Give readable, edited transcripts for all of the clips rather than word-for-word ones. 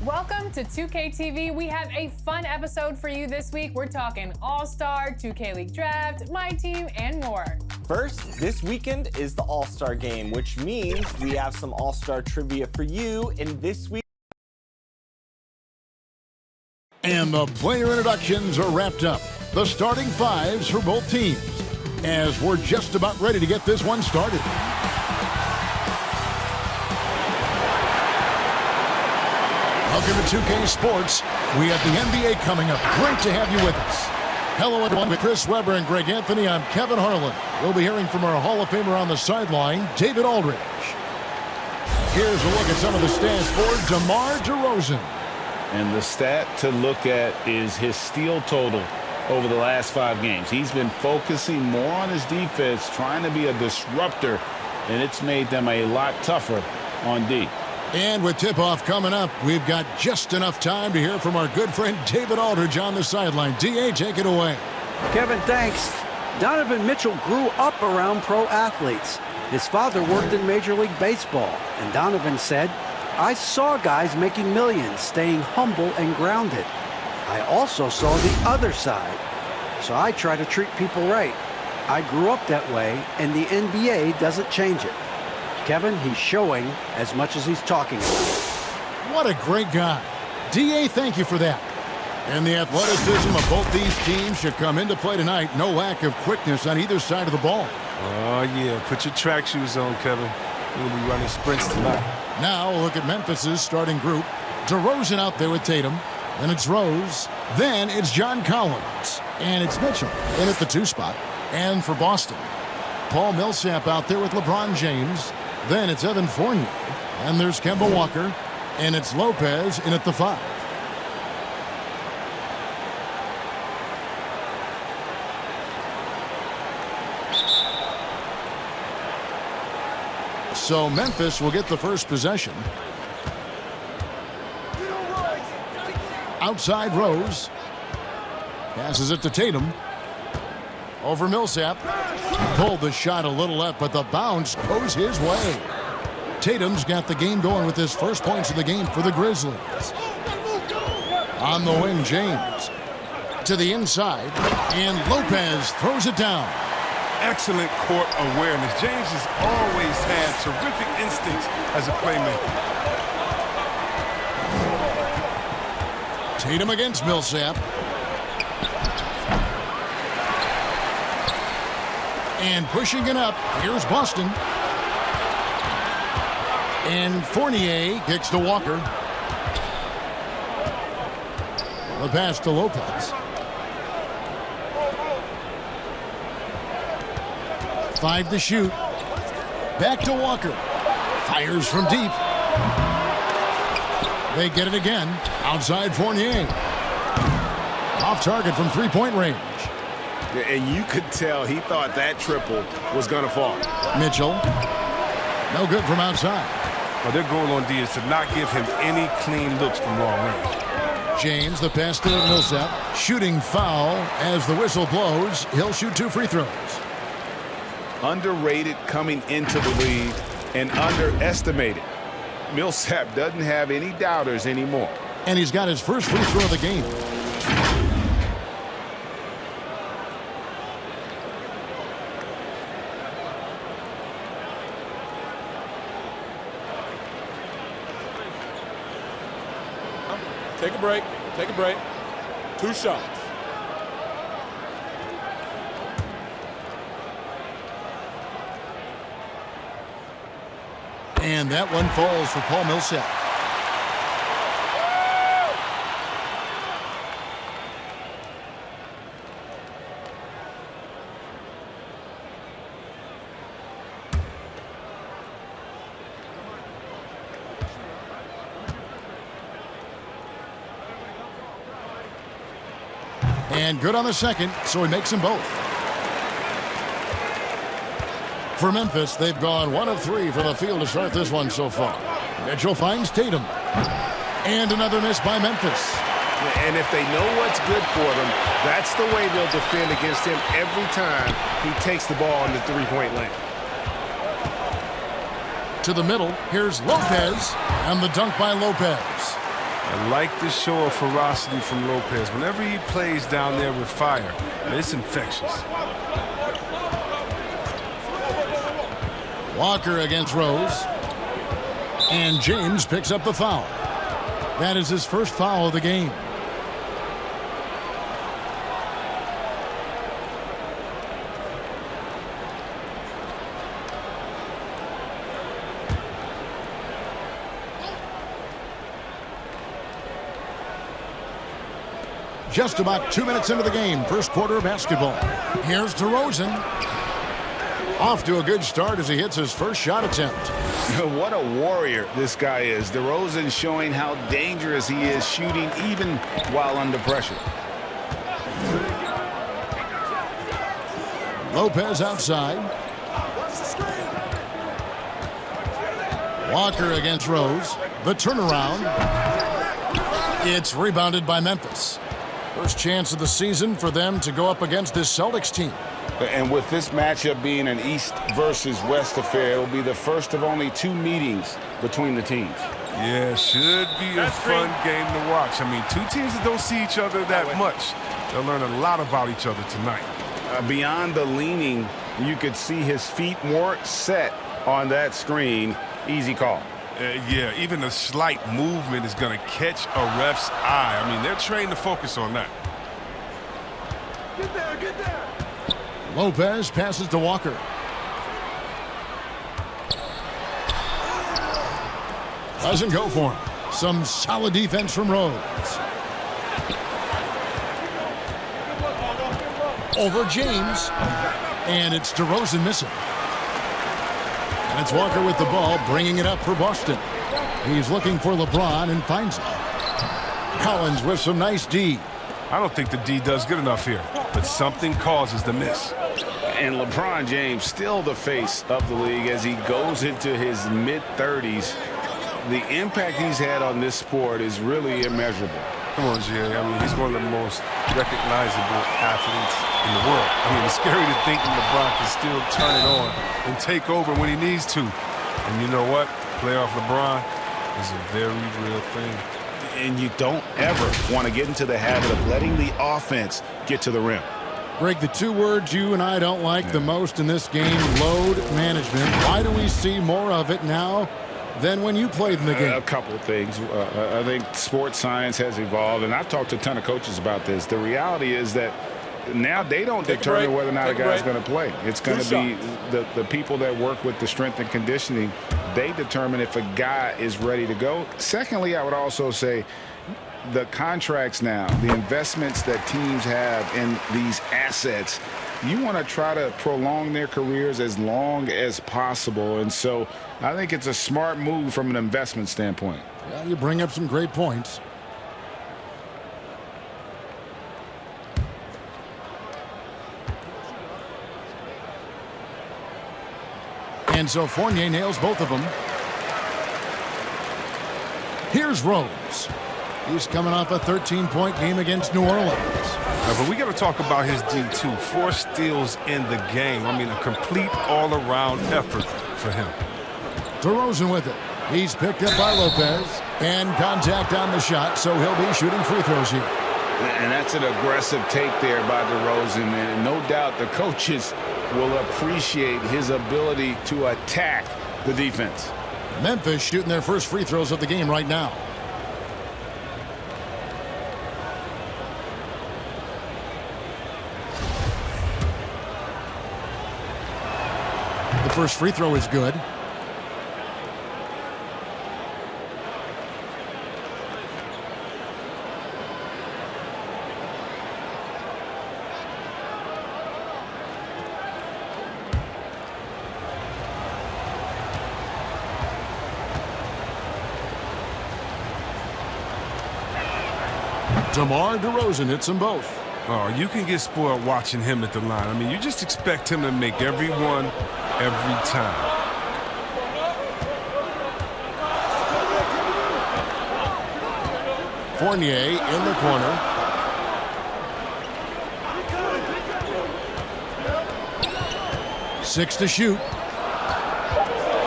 Welcome to 2K TV. We have a fun episode for you this week. We're talking All-Star, 2K League Draft, My Team, and more. First, this weekend is the All-Star Game, which means we have some All-Star trivia for you in this week. And the player introductions are wrapped up. The starting fives for both teams, as we're just about ready to get this one started. Welcome to 2K Sports. We have the NBA coming up. Great to have you with us. Hello, everyone. With Chris Webber and Greg Anthony, I'm Kevin Harlan. We'll be hearing from our Hall of Famer on the sideline, David Aldridge. Here's a look at some of the stats for DeMar DeRozan. And the stat to look at is his steal total over the last 5 games. He's been focusing more on his defense, trying to be a disruptor, and it's made them a lot tougher on D. And with tip-off coming up, we've got just enough time to hear from our good friend David Aldridge on the sideline. D.A., take it away. Kevin, thanks. Donovan Mitchell grew up around pro athletes. His father worked in Major League Baseball, and Donovan said, "I saw guys making millions, staying humble and grounded. I also saw the other side, so I try to treat people right. I grew up that way, and the NBA doesn't change it." Kevin, he's showing as much as he's talking about. What a great guy. D.A., thank you for that. And the athleticism of both these teams should come into play tonight. No lack of quickness on either side of the ball. Oh, yeah. Put your track shoes on, Kevin. We'll be running sprints tonight. Now we'll look at Memphis's starting group. DeRozan out there with Tatum. Then it's Rose. Then it's John Collins. And it's Mitchell in at the 2 spot. And for Boston, Paul Millsap out there with LeBron James. Then it's Evan Fournier. And there's Kemba Walker. And it's Lopez in at the 5. So Memphis will get the first possession. Outside Rose. Passes it to Tatum. Over Millsap. Pulled the shot a little left, but the bounce goes his way. Tatum's got the game going with his first points of the game for the Grizzlies. On the wing, James. To the inside. And Lopez throws it down. Excellent court awareness. James has always had terrific instincts as a playmaker. Tatum against Millsap. And pushing it up, here's Boston. And Fournier kicks to Walker. The pass to Lopez. 5 to shoot. Back to Walker. Fires from deep. They get it again. Outside Fournier. Off target from 3-point range. And you could tell he thought that triple was going to fall. Mitchell. No good from outside. Well, their goal on D is to not give him any clean looks from long range. James, the pass to Millsap. Shooting foul as the whistle blows. He'll shoot 2 free throws. Underrated coming into the league and underestimated. Millsap doesn't have any doubters anymore. And he's got his first free throw of the game. Take a break. Take a break. 2 shots. And that one falls for Paul Millsap. And good on the second, so he makes them both. For Memphis, they've gone 1 of 3 from the field to start this one so far. Mitchell finds Tatum. And another miss by Memphis. And if they know what's good for them, that's the way they'll defend against him every time he takes the ball in the 3-point lane. To the middle, here's Lopez, and the dunk by Lopez. I like the show of ferocity from Lopez. Whenever he plays down there with fire, it's infectious. Walker against Rose. And James picks up the foul. That is his first foul of the game. Just about 2 minutes into the game, first quarter of basketball. Here's DeRozan. Off to a good start as he hits his first shot attempt. What a warrior this guy is. DeRozan showing how dangerous he is shooting even while under pressure. Lopez outside. Walker against Rose. The turnaround. It's rebounded by Memphis. First chance of the season for them to go up against this Celtics team. And with this matchup being an East versus West affair, it'll be the first of only 2 meetings between the teams. Yeah, should be a fun game to watch. I mean, 2 teams that don't see each other that much. They'll learn a lot about each other tonight. Beyond the leaning, you could see his feet more set on that screen. Easy call. Yeah, even a slight movement is going to catch a ref's eye. I mean, they're trained to focus on that. Get there, get there. Lopez passes to Walker. Doesn't go for him. Some solid defense from Rose. Over James. And it's DeRozan missing. And it's Walker with the ball, bringing it up for Boston. He's looking for LeBron and finds it. Collins with some nice D. I don't think the D does good enough here, but something causes the miss. And LeBron James still the face of the league as he goes into his mid-30s. The impact he's had on this sport is really immeasurable. Come on, Jerry. I mean, he's one of the most recognizable athletes in the world. I mean, it's scary to think that LeBron can still turn it on and take over when he needs to. And you know what? Playoff LeBron is a very real thing. And you don't ever want to get into the habit of letting the offense get to the rim. Greg, the 2 words you and I don't like the most in this game, load management. Why do we see more of it now than when you played in the game? A couple of things. I think sports science has evolved, and I've talked to a ton of coaches about this. The reality is that now they don't determine whether or not a guy's going to play. It's going to be the people that work with the strength and conditioning. They determine if a guy is ready to go. Secondly, I would also say the contracts now, the investments that teams have in these assets, you want to try to prolong their careers as long as possible. And so I think it's a smart move from an investment standpoint. Well, you bring up some great points. And so Fournier nails both of them. Here's Rose. He's coming off a 13-point game against New Orleans. But we got to talk about his D2. 4 steals in the game. I mean, a complete all-around effort for him. DeRozan with it. He's picked up by Lopez. And contact on the shot, so he'll be shooting free throws here. And that's an aggressive take there by DeRozan. And no doubt the coaches will appreciate his ability to attack the defense. Memphis shooting their first free throws of the game right now. The first free throw is good. DeMar DeRozan hits them both. Oh, you can get spoiled watching him at the line. I mean, you just expect him to make every one, every time. Fournier in the corner. Six to shoot.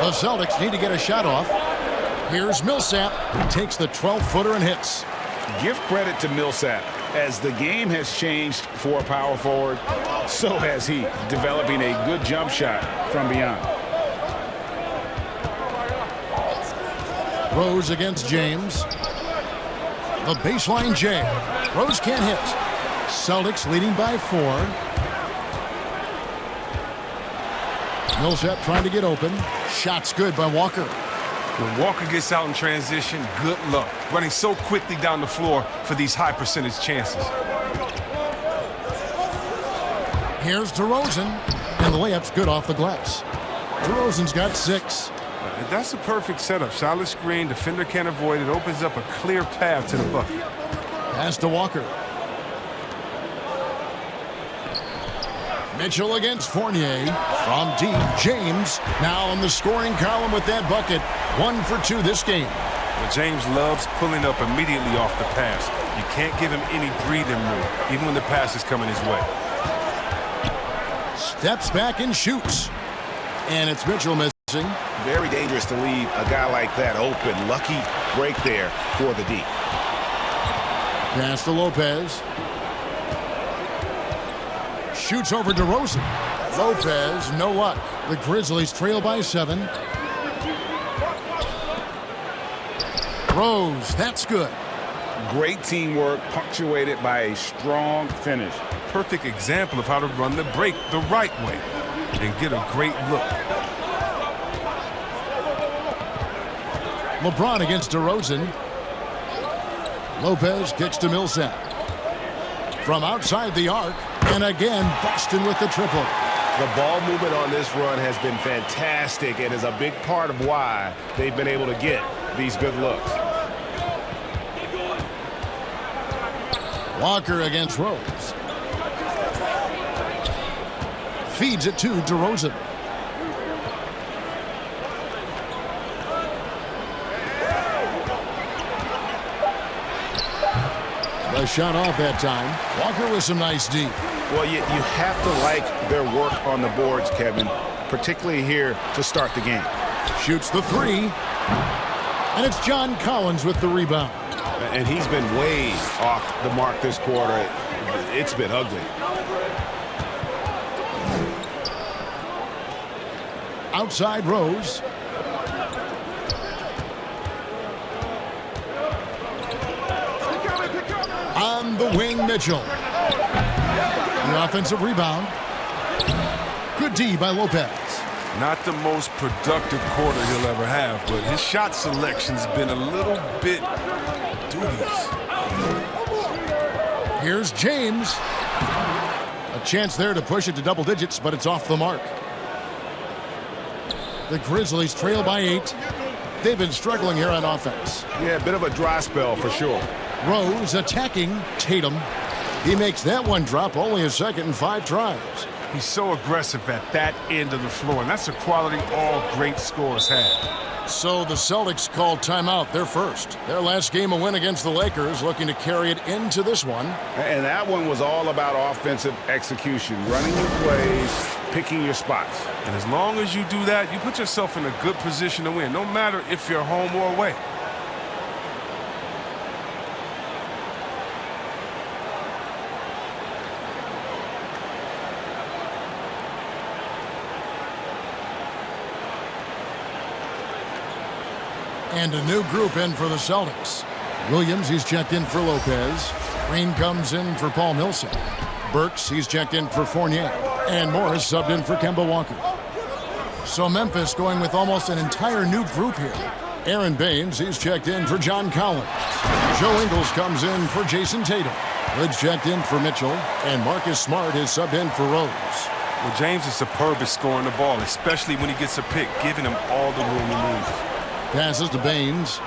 The Celtics need to get a shot off. Here's Millsap, who takes the 12-footer and hits. Give credit to Millsap. As the game has changed for a power forward, so has he, developing a good jump shot from beyond. Rose against James. The baseline jam. Rose can't hit. Celtics leading by 4. Millsap trying to get open. Shot's good by Walker. When Walker gets out in transition, good luck. Running so quickly down the floor for these high percentage chances. Here's DeRozan, and the layup's good off the glass. DeRozan's got 6. That's a perfect setup. Solid screen, defender can't avoid it. Opens up a clear path to the bucket. Pass to Walker. Mitchell against Fournier. From deep, James now in the scoring column with that bucket. 1 for 2 this game. Well, James loves pulling up immediately off the pass. You can't give him any breathing room, even when the pass is coming his way. Steps back and shoots. And it's Mitchell missing. Very dangerous to leave a guy like that open. Lucky break there for the D. Pass to Lopez. Shoots over DeRozan. Lopez, no luck. The Grizzlies trail by 7. Rose, that's good. Great teamwork, punctuated by a strong finish. Perfect example of how to run the break the right way and get a great look. LeBron against DeRozan. Lopez kicks to Millsap. From outside the arc, and again, Boston with the triple. The ball movement on this run has been fantastic and is a big part of why they've been able to get these good looks. Walker against Rose. Feeds it to DeRozan. A shot off that time. Walker with some nice D. Well, you have to like their work on the boards, Kevin, particularly here to start the game. Shoots the 3. And it's John Collins with the rebound. And he's been way off the mark this quarter. It's been ugly. Outside Rose. On the wing, Mitchell. The offensive rebound. Good D by Lopez. Not the most productive quarter he'll ever have, but his shot selection's been a little bit dubious. Here's James. A chance there to push it to double digits, but it's off the mark. The Grizzlies trail by 8. They've been struggling here on offense. Yeah, a bit of a dry spell for sure. Rose attacking Tatum. He makes that one drop, only a second and 5 tries. He's so aggressive at that end of the floor, and that's a quality all great scorers have. So the Celtics called timeout. They're first. Their last game a win against the Lakers, looking to carry it into this one. And that one was all about offensive execution, running your plays, picking your spots. And as long as you do that, you put yourself in a good position to win, no matter if you're home or away. And a new group in for the Celtics. Williams, he's checked in for Lopez. Green comes in for Paul Millsap. Burks, he's checked in for Fournier. And Morris subbed in for Kemba Walker. So Memphis going with almost an entire new group here. Aaron Baines, he's checked in for John Collins. Joe Ingles comes in for Jason Tatum. Hood's checked in for Mitchell. And Marcus Smart is subbed in for Rose. Well, James is superb at scoring the ball, especially when he gets a pick, giving him all the room he needs. Passes to Baines.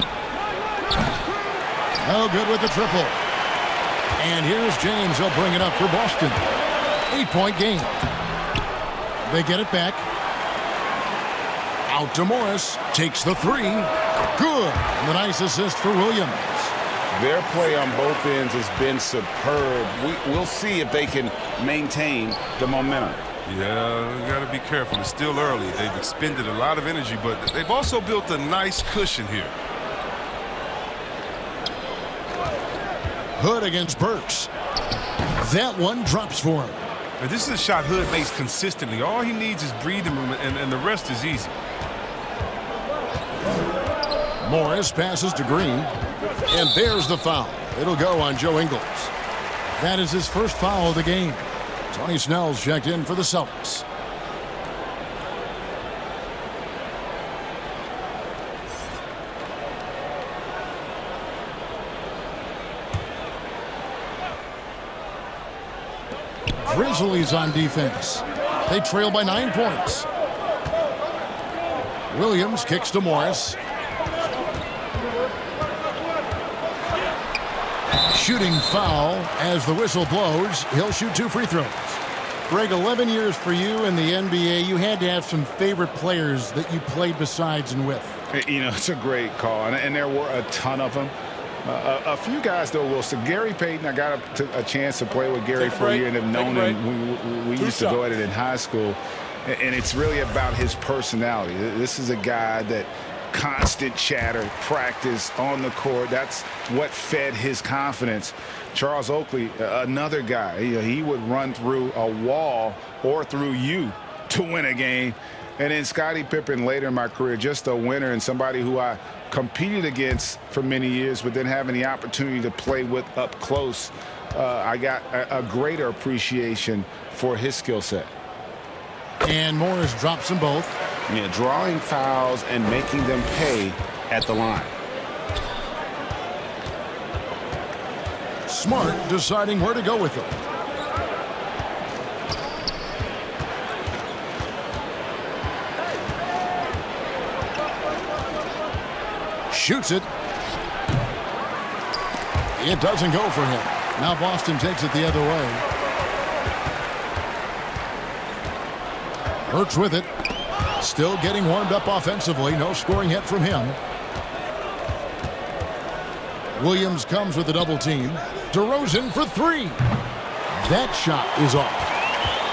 Oh, good with the triple. And here's James. He'll bring it up for Boston. 8-point game. They get it back. Out to Morris. Takes the 3. Good. And the nice assist for Williams. Their play on both ends has been superb. We'll see if they can maintain the momentum. Yeah, you got to be careful. It's still early. They've expended a lot of energy, but they've also built a nice cushion here. Hood against Burks. That one drops for him. Now, this is a shot Hood makes consistently. All he needs is breathing room, and the rest is easy. Morris passes to Green. And there's the foul. It'll go on Joe Ingles. That is his first foul of the game. Tony Snell's checked in for the Celtics. Grizzlies on defense. They trail by 9 points. Williams kicks to Morris. Shooting foul as the whistle blows. He'll shoot 2 free throws. Greg, 11 years for you in the NBA. You had to have some favorite players that you played besides and with. You know, it's a great call, and there were a ton of them. A few guys, though, Wilson. Gary Payton, I got a chance to play with Gary for a year and have known him. We used to go at it in high school, and it's really about his personality. This is a guy that constant chatter, practice on the court. That's what fed his confidence. Charles Oakley, another guy, he would run through a wall or through you to win a game. And then Scottie Pippen later in my career, just a winner and somebody who I competed against for many years, but then having the opportunity to play with up close, I got a greater appreciation for his skill set. And Morris drops them both. Yeah, drawing fouls and making them pay at the line. Smart deciding where to go with them. Shoots it. It doesn't go for him. Now Boston takes it the other way. Burks with it. Still getting warmed up offensively. No scoring yet from him. Williams comes with a double team. DeRozan for 3. That shot is off.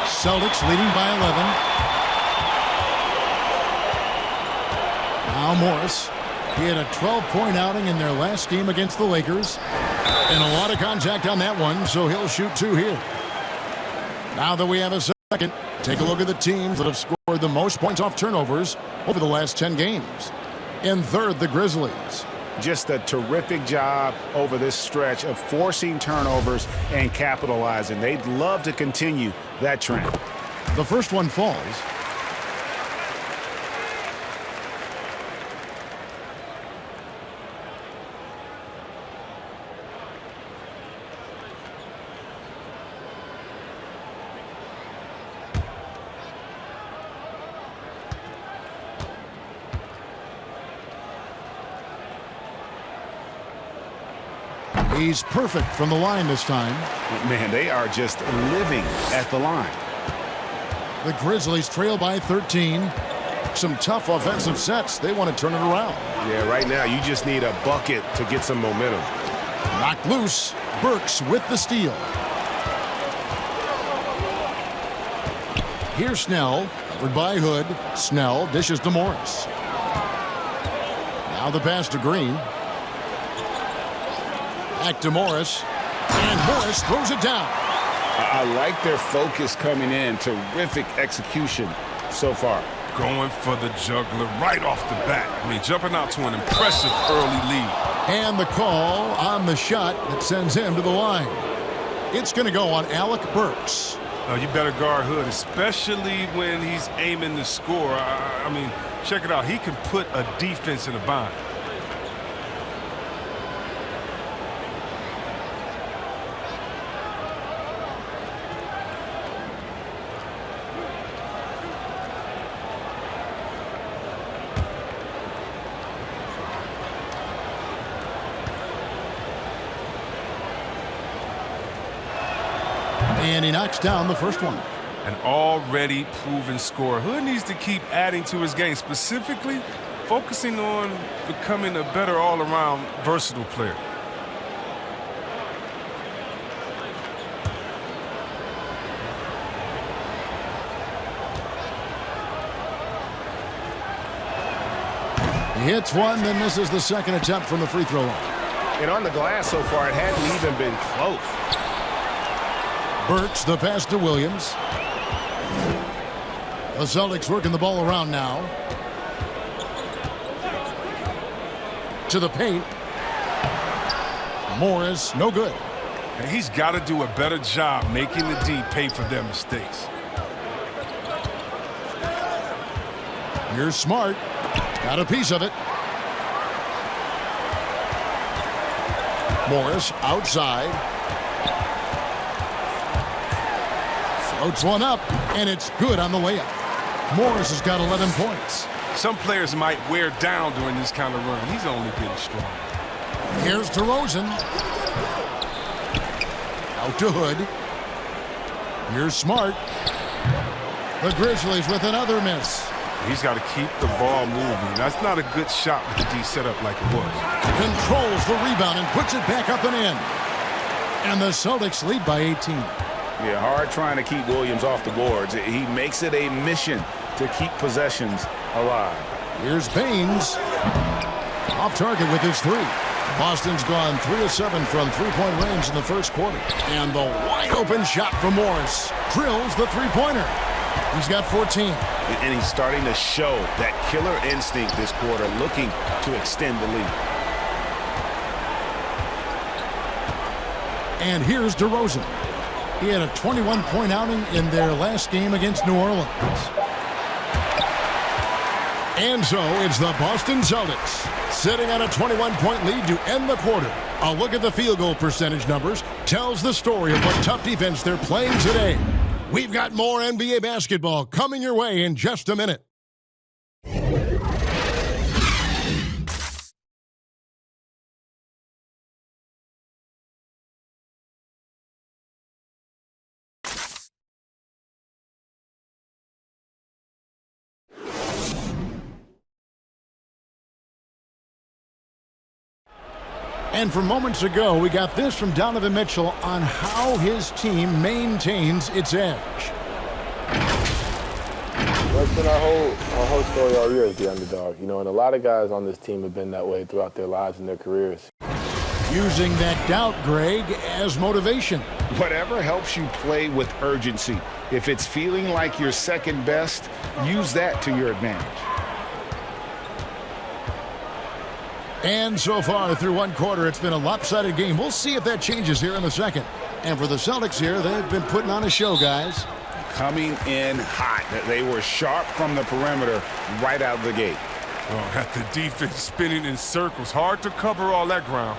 Celtics leading by 11. Now Morris. He had a 12-point outing in their last game against the Lakers. And a lot of contact on that one, so he'll shoot 2 here. Now that we have a second, take a look at the teams that have scored the most points off turnovers over the last 10 games. In third, the Grizzlies. Just a terrific job over this stretch of forcing turnovers and capitalizing. They'd love to continue that trend. The first one falls. He's perfect from the line this time. Man, they are just living at the line. The Grizzlies trail by 13. Some tough offensive sets. They want to turn it around. Yeah, right now you just need a bucket to get some momentum. Knocked loose. Burks with the steal. Here's Snell, covered by Hood. Snell dishes to Morris. Now the pass to Green. Back to Morris. And Morris throws it down. I like their focus coming in. Terrific execution so far. Going for the juggler right off the bat. I mean, jumping out to an impressive early lead. And the call on the shot that sends him to the line. It's going to go on Alec Burks. You better guard Hood, especially when he's aiming to score. I mean, check it out. He can put a defense in a bind. And he knocks down the first one. An already proven scorer. Hood needs to keep adding to his game, specifically focusing on becoming a better all-around versatile player. He hits one, then misses the second attempt from the free throw line. And on the glass so far, it hadn't even been close. Burks, the pass to Williams. The Celtics working the ball around now. To the paint. Morris, no good. And he's got to do a better job making the D pay for their mistakes. Here's Smart. Got a piece of it. Morris outside. Floats one up, and it's good on the layup. Morris has got 11 points. Some players might wear down during this kind of run. He's only getting strong. Here's DeRozan. Out to Hood. Here's Smart. The Grizzlies with another miss. He's got to keep the ball moving. That's not a good shot with the D set up like it was. Controls the rebound and puts it back up and in. And the Celtics lead by 18. Yeah, hard trying to keep Williams off the boards. He makes it a mission to keep possessions alive. Here's Baines. Off target with his three. Boston's gone 3 of 7 from three-point range in the first quarter. And the wide-open shot from Morris drills the three-pointer. He's got 14. And he's starting to show that killer instinct this quarter, looking to extend the lead. And here's DeRozan. He had a 21-point outing in their last game against New Orleans. And so it's the Boston Celtics sitting on a 21-point lead to end the quarter. A look at the field goal percentage numbers tells the story of what tough defense they're playing today. We've got more NBA basketball coming your way in just a minute. And from moments ago, we got this from Donovan Mitchell on how his team maintains its edge. That's been our whole story all year as the underdog. You know, and a lot of guys on this team have been that way throughout their lives and their careers. Using that doubt, Greg, as motivation. Whatever helps you play with urgency. If it's feeling like you're second best, use that to your advantage. And so far through one quarter, it's been a lopsided game. We'll see if that changes here in the second. And for the Celtics here, they've been putting on a show, guys. Coming in hot. They were sharp from the perimeter right out of the gate. Oh, got the defense spinning in circles. Hard to cover all that ground.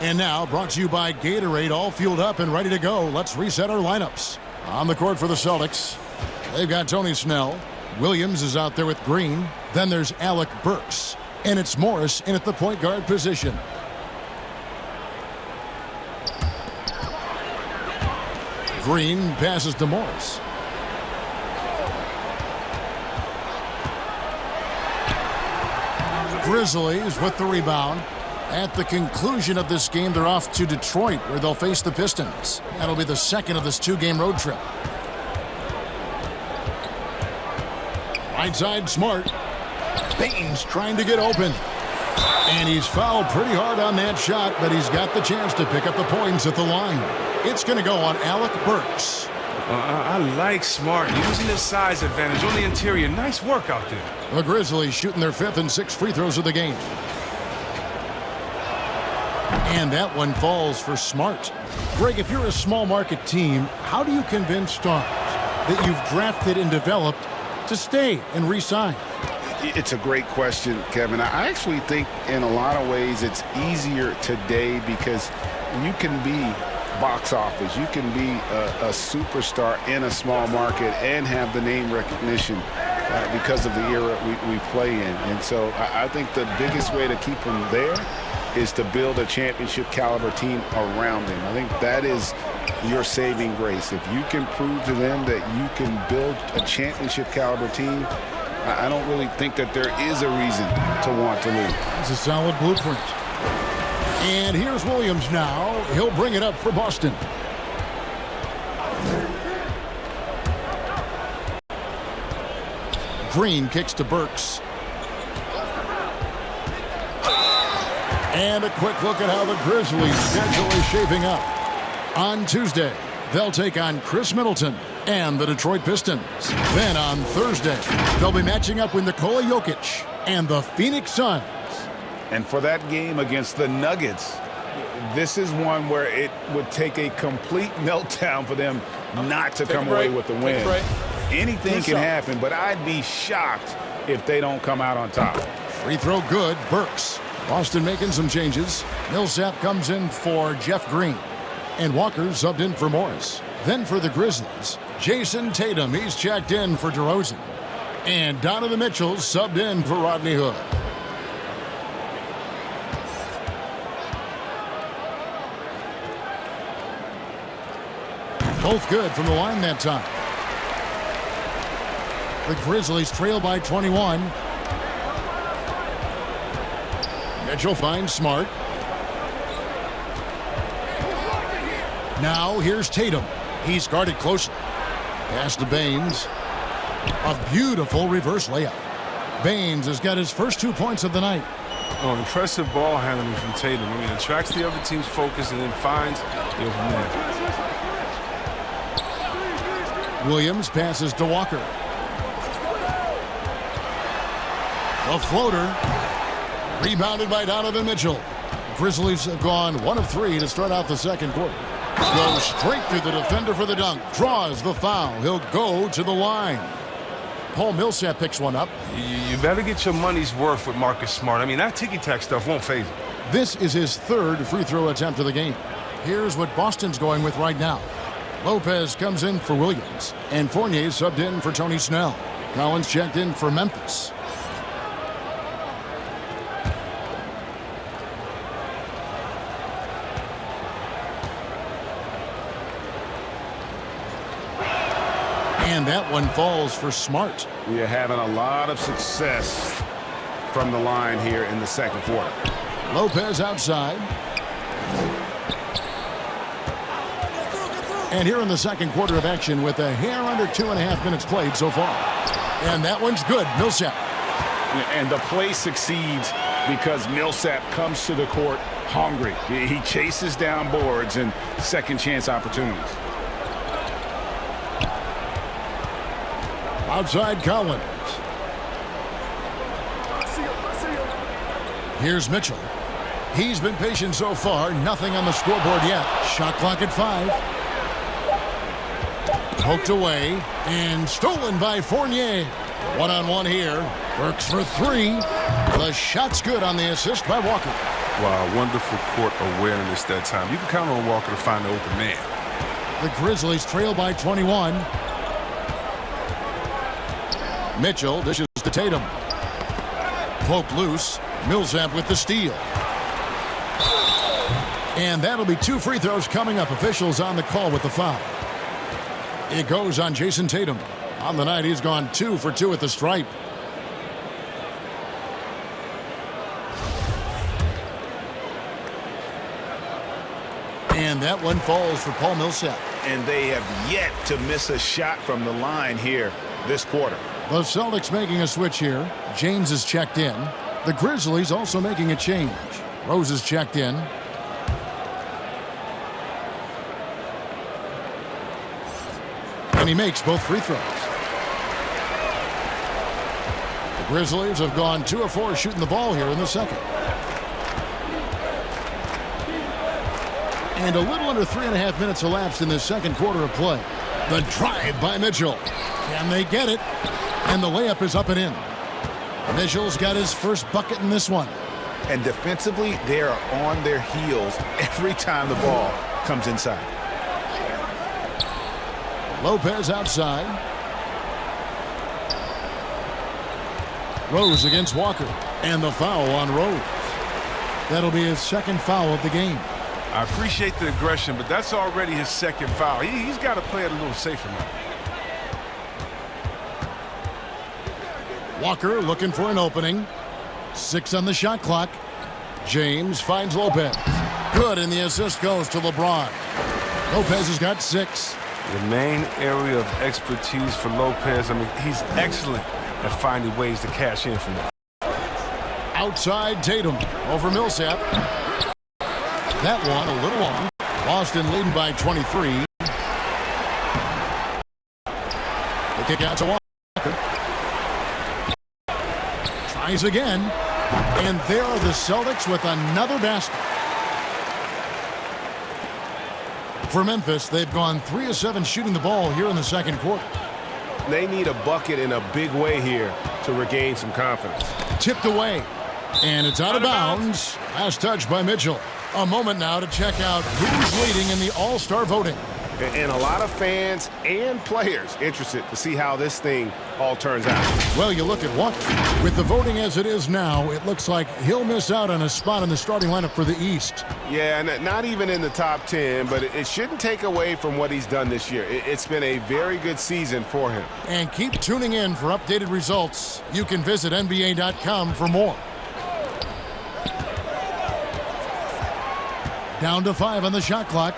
And now, brought to you by Gatorade, all fueled up and ready to go. Let's reset our lineups. On the court for the Celtics, they've got Tony Snell. Williams is out there with Green. Then there's Alec Burks. And it's Morris in at the point guard position. Green passes to Morris. Grizzlies with the rebound. At the conclusion of this game, they're off to Detroit, where they'll face the Pistons. That'll be the second of this two-game road trip. Right side, Smart. Baines trying to get open. And he's fouled pretty hard on that shot, but he's got the chance to pick up the points at the line. It's going to go on Alec Burks. I like Smart using his size advantage on the interior. Nice work out there. The Grizzlies shooting their 5th and 6th free throws of the game. And that one falls for Smart. Greg, if you're a small market team, how do you convince stars that you've drafted and developed to stay and re-sign? It's a great question, Kevin. I actually think in a lot of ways it's easier today because you can be box office. You can be a superstar in a small market and have the name recognition because of the era we play in. And so I think the biggest way to keep them there is to build a championship caliber team around them. I think that is your saving grace. If you can prove to them that you can build a championship caliber team, I don't really think that there is a reason to want to lose. It's a solid blueprint. And here's Williams now. He'll bring it up for Boston. Green kicks to Burks. And a quick look at how the Grizzlies' schedule is shaping up. On Tuesday, they'll take on Chris Middleton and the Detroit Pistons. Then on Thursday, they'll be matching up with Nikola Jokic and the Phoenix Suns. And for that game against the Nuggets, this is one where it would take a complete meltdown for them not to come away with the win. Anything can happen, but I'd be shocked if they don't come out on top. Free throw good, Burks. Boston making some changes. Millsap comes in for Jeff Green. And Walker subbed in for Morris. Then for the Grizzlies, Jason Tatum. He's checked in for DeRozan. And Donovan Mitchell subbed in for Rodney Hood. Both good from the line that time. The Grizzlies trail by 21. Mitchell finds Smart. Now here's Tatum. He's guarded closely. Pass to Baines. A beautiful reverse layup. Baines has got his first 2 points of the night. Oh, impressive ball handling from Tatum. I mean, attracts the other team's focus and then finds the open man. Williams passes to Walker. A floater. Rebounded by Donovan Mitchell. Grizzlies have gone 1 of 3 to start out the second quarter. Goes straight through the defender for the dunk. Draws the foul. He'll go to the line. Paul Millsap picks one up. You better get your money's worth with Marcus Smart. I mean, that ticky-tack stuff won't faze him. This is his third free throw attempt of the game. Here's what Boston's going with right now. Lopez comes in for Williams. And Fournier subbed in for Tony Snell. Collins checked in for Memphis. And that one falls for Smart. We are having a lot of success from the line here in the second quarter. Lopez outside. And here in the second quarter of action with a hair under 2.5 minutes played so far. And that one's good. Millsap. And the play succeeds because Millsap comes to the court hungry. He chases down boards and second chance opportunities. Outside Collins. Here's Mitchell. He's been patient so far. Nothing on the scoreboard yet. Shot clock at 5. Poked away and stolen by Fournier. One-on-one here. Works for 3. The shot's good on the assist by Walker. Wow, wonderful court awareness that time. You can count on Walker to find the open man. The Grizzlies trail by 21. Mitchell dishes to Tatum. Poke loose. Millsap with the steal. And that'll be 2 free throws coming up. Officials on the call with the foul. It goes on Jason Tatum. On the night, he's gone 2 for 2 at the stripe. And that one falls for Paul Millsap. And they have yet to miss a shot from the line here this quarter. The Celtics making a switch here. James is checked in. The Grizzlies also making a change. Rose is checked in. And he makes both free throws. The Grizzlies have gone 2 of 4 shooting the ball here in the second. And a little under 3.5 minutes elapsed in this second quarter of play. The drive by Mitchell. Can they get it? And the layup is up and in. Mitchell's got his first bucket in this one. And defensively, they are on their heels every time the ball comes inside. Lopez outside. Rose against Walker. And the foul on Rose. That'll be his second foul of the game. I appreciate the aggression, but that's already his second foul. He's got to play it a little safer now. Walker looking for an opening. 6 on the shot clock. James finds Lopez. Good, and the assist goes to LeBron. Lopez has got 6. The main area of expertise for Lopez, I mean, he's excellent at finding ways to cash in from that. Outside Tatum over Millsap. That one a little long. Boston leading by 23. The kick out to Walker. Tries again. And there are the Celtics with another basket. For Memphis, they've gone 3 of 7 shooting the ball here in the second quarter. They need a bucket in a big way here to regain some confidence. Tipped away. And it's out of bounds. Last touch by Mitchell. A moment now to check out who's leading in the All-Star voting. And a lot of fans and players interested to see how this thing all turns out. Well, you look at Walker. With the voting as it is now, it looks like he'll miss out on a spot in the starting lineup for the East. Yeah, not even in the top 10, but it shouldn't take away from what he's done this year. It's been a very good season for him. And keep tuning in for updated results. You can visit NBA.com for more. Down to 5 on the shot clock.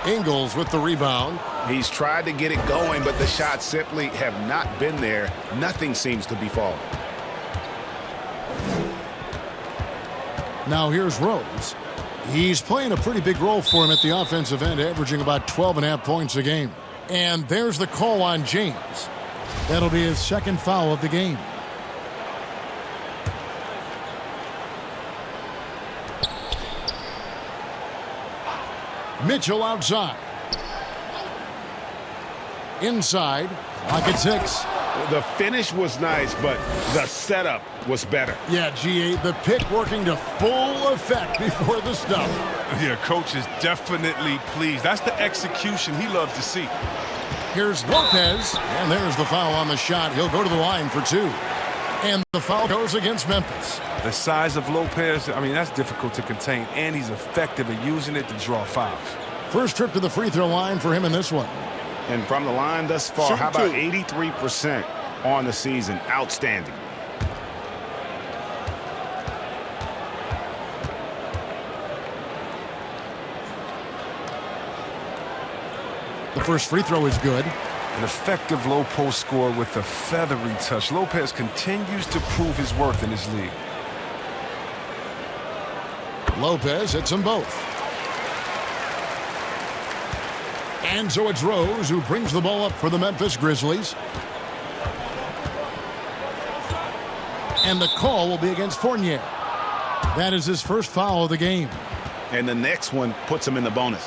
Ingles with the rebound. He's tried to get it going, but the shots simply have not been there. Nothing seems to be falling. Now here's Rose. He's playing a pretty big role for him at the offensive end, averaging about 12.5 points a game. And there's the call on James. That'll be his second foul of the game. Mitchell outside. Inside. Clock at 6. The finish was nice, but the setup was better. Yeah, G8, the pick working to full effect before the stuff. Yeah, coach is definitely pleased. That's the execution he loves to see. Here's Lopez, and there's the foul on the shot. He'll go to the line for 2. And the foul goes against Memphis. The size of Lopez, I mean, that's difficult to contain, and he's effective at using it to draw fouls. First trip to the free throw line for him in this one. And from the line thus far, how about 83% on the season? Outstanding. The first free throw is good. An effective low post score with a feathery touch. Lopez continues to prove his worth in this league. Lopez hits them both. And so it's Rose who brings the ball up for the Memphis Grizzlies. And the call will be against Fournier. That is his first foul of the game. And the next one puts him in the bonus.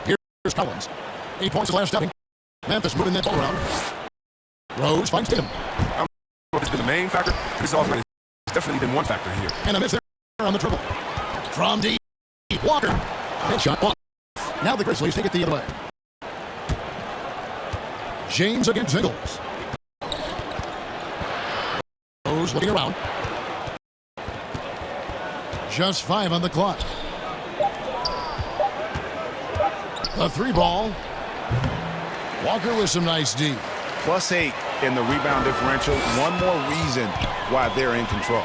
Here's Collins. 8 points last outing. Memphis moving that ball around. Rose finds Tatum. It's been the main factor. This offense has definitely been one factor here. And a miss there on the dribble. From deep. Walker. Headshot blocked. Now the Grizzlies take it the other way. James against Ingles. Rose looking around. Just 5 on the clock. The 3 ball. Walker with some nice D. +8 in the rebound differential. One more reason why they're in control.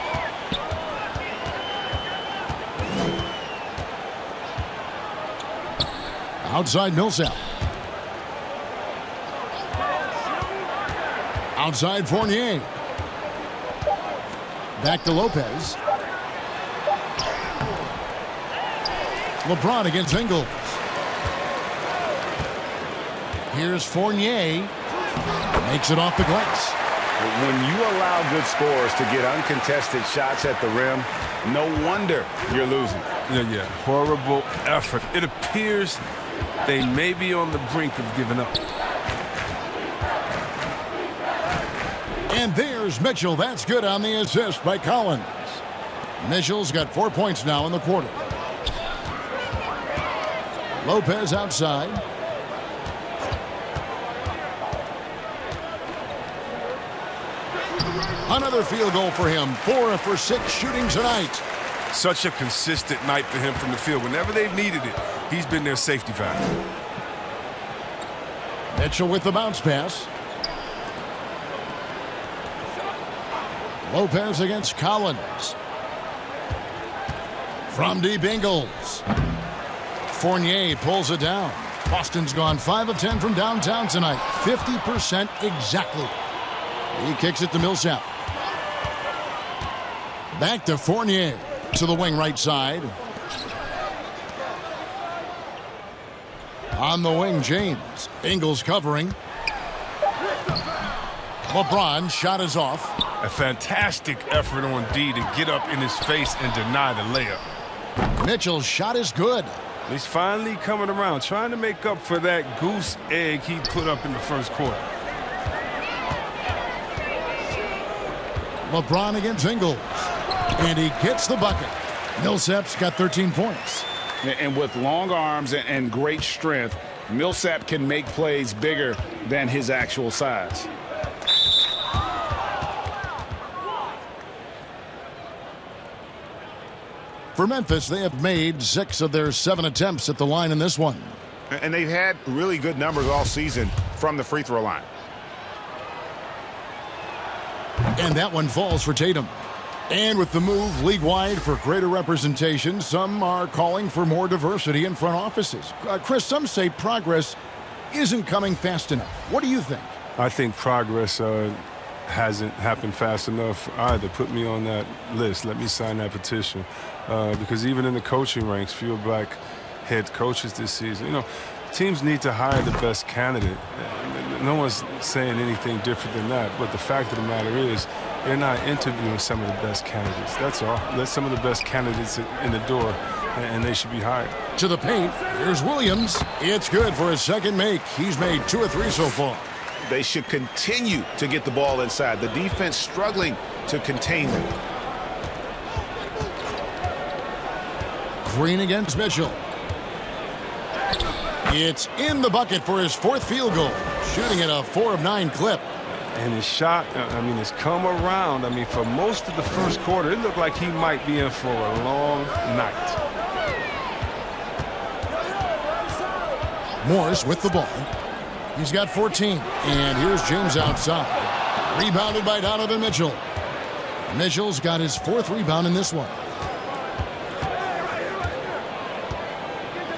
Outside Millsap. Outside Fournier. Back to Lopez. LeBron against Ingles. Here's Fournier. Makes it off the glass. When you allow good scorers to get uncontested shots at the rim, no wonder you're losing. Yeah. Horrible effort. It appears they may be on the brink of giving up. And there's Mitchell. That's good on the assist by Collins. Mitchell's got 4 points now in the quarter. Lopez outside. Another field goal for him. 4 for 6 shooting tonight. Such a consistent night for him from the field. Whenever they've needed it, he's been their safety valve. Mitchell with the bounce pass. Lopez against Collins. From deep Ingles. Fournier pulls it down. Boston's gone 5 of 10 from downtown tonight. 50% exactly. He kicks it to Millsap. Back to Fournier. To the wing right side. On the wing, James. Ingles covering. LeBron shot is off. A fantastic effort on D to get up in his face and deny the layup. Mitchell's shot is good. He's finally coming around, trying to make up for that goose egg he put up in the first quarter. LeBron against Ingles. And he gets the bucket. Millsap's got 13 points. And with long arms and great strength, Millsap can make plays bigger than his actual size. For Memphis, they have made 6 of their 7 attempts at the line in this one. And they've had really good numbers all season from the free throw line. And that one falls for Tatum. And with the move league-wide for greater representation, some are calling for more diversity in front offices. Chris, some say progress isn't coming fast enough. What do you think? I think progress hasn't happened fast enough either. Put me on that list. Let me sign that petition. Because even in the coaching ranks, fewer black head coaches this season. You know, teams need to hire the best candidate. No one's saying anything different than that. But the fact of the matter is, they're not interviewing some of the best candidates. That's all. Let some of the best candidates in the door, and they should be hired. To the paint, here's Williams. It's good for his second make. He's made 2 of 3 so far. They should continue to get the ball inside. The defense struggling to contain them. Green against Mitchell. It's in the bucket for his 4th field goal. Shooting at a 4 of 9 clip. And his shot, has come around. For most of the first quarter, it looked like he might be in for a long night. Morris with the ball. He's got 14. And here's James outside. Rebounded by Donovan Mitchell. Mitchell's got his 4th rebound in this one.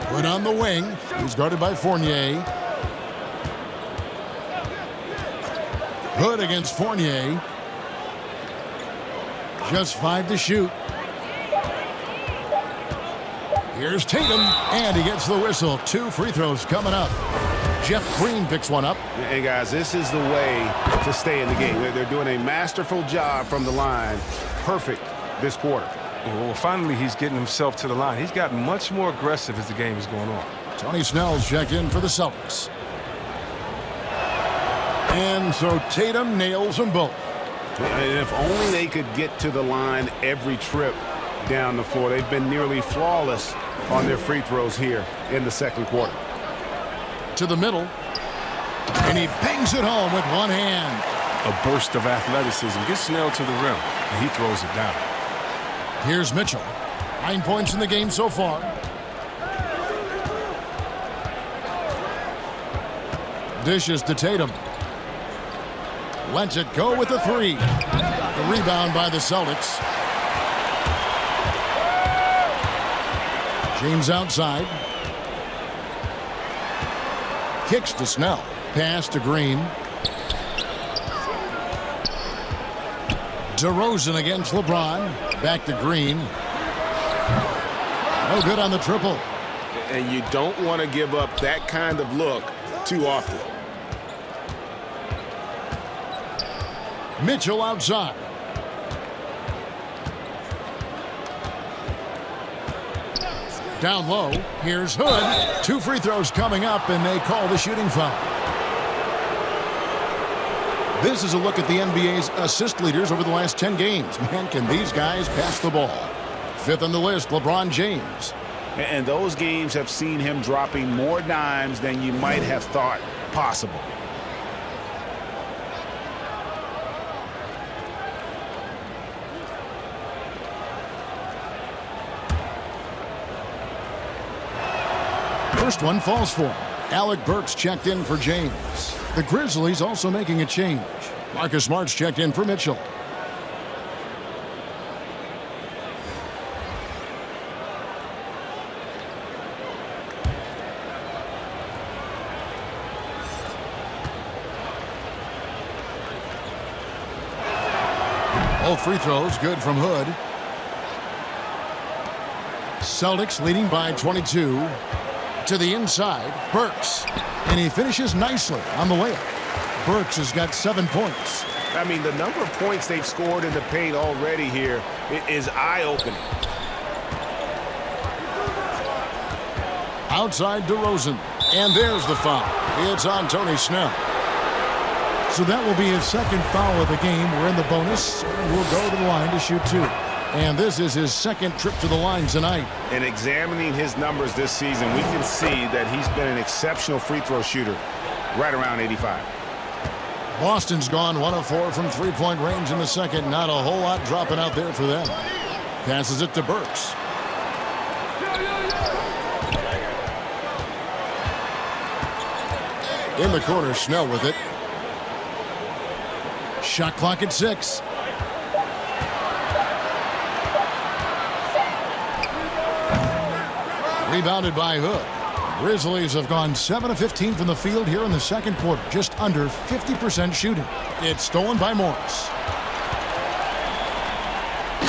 Put on the wing. He's guarded by Fournier. Hood against Fournier. Just 5 to shoot. Here's Tatum, and he gets the whistle. 2 free throws coming up. Jeff Green picks one up. Hey, guys, this is the way to stay in the game. They're doing a masterful job from the line. Perfect this quarter. Well, finally, he's getting himself to the line. He's gotten much more aggressive as the game is going on. Tony Snell's checked in for the Celtics. And so Tatum nails them both. And if only they could get to the line every trip down the floor. They've been nearly flawless on their free throws here in the second quarter. To the middle. And he bangs it home with one hand. A burst of athleticism. Gets Snell to the rim, and he throws it down. Here's Mitchell. 9 points in the game so far. Dishes to Tatum. Lets it go with the 3. The rebound by the Celtics. James outside. Kicks to Snell. Pass to Green. DeRozan against LeBron. Back to Green. No good on the triple. And you don't want to give up that kind of look too often. Mitchell outside. Down low. Here's Hood. 2 free throws coming up, and they call the shooting foul. This is a look at the NBA's assist leaders over the last 10 games. Man, can these guys pass the ball? 5th on the list, LeBron James. And those games have seen him dropping more dimes than you might have thought possible. First one falls for him. Alec Burks checked in for James. The Grizzlies also making a change. Marcus Smart's checked in for Mitchell. Both free throws good from Hood. Celtics leading by 22. To the inside, Burks. And he finishes nicely on the layup. Burks has got 7 points. I mean, the number of points they've scored in the paint already here is eye-opening. Outside DeRozan. And there's the foul. It's on Tony Snell. So that will be his second foul of the game. We're in the bonus, and we'll go to the line to shoot 2. And this is his second trip to the line tonight. And examining his numbers this season, we can see that he's been an exceptional free throw shooter, right around 85. Boston's gone 1 of 4 from three-point range in the second. Not a whole lot dropping out there for them. Passes it to Burks. In the corner, Snell with it. Shot clock at 6. Rebounded by Hood. Grizzlies have gone 7 of 15 from the field here in the second quarter. Just under 50% shooting. It's stolen by Morris.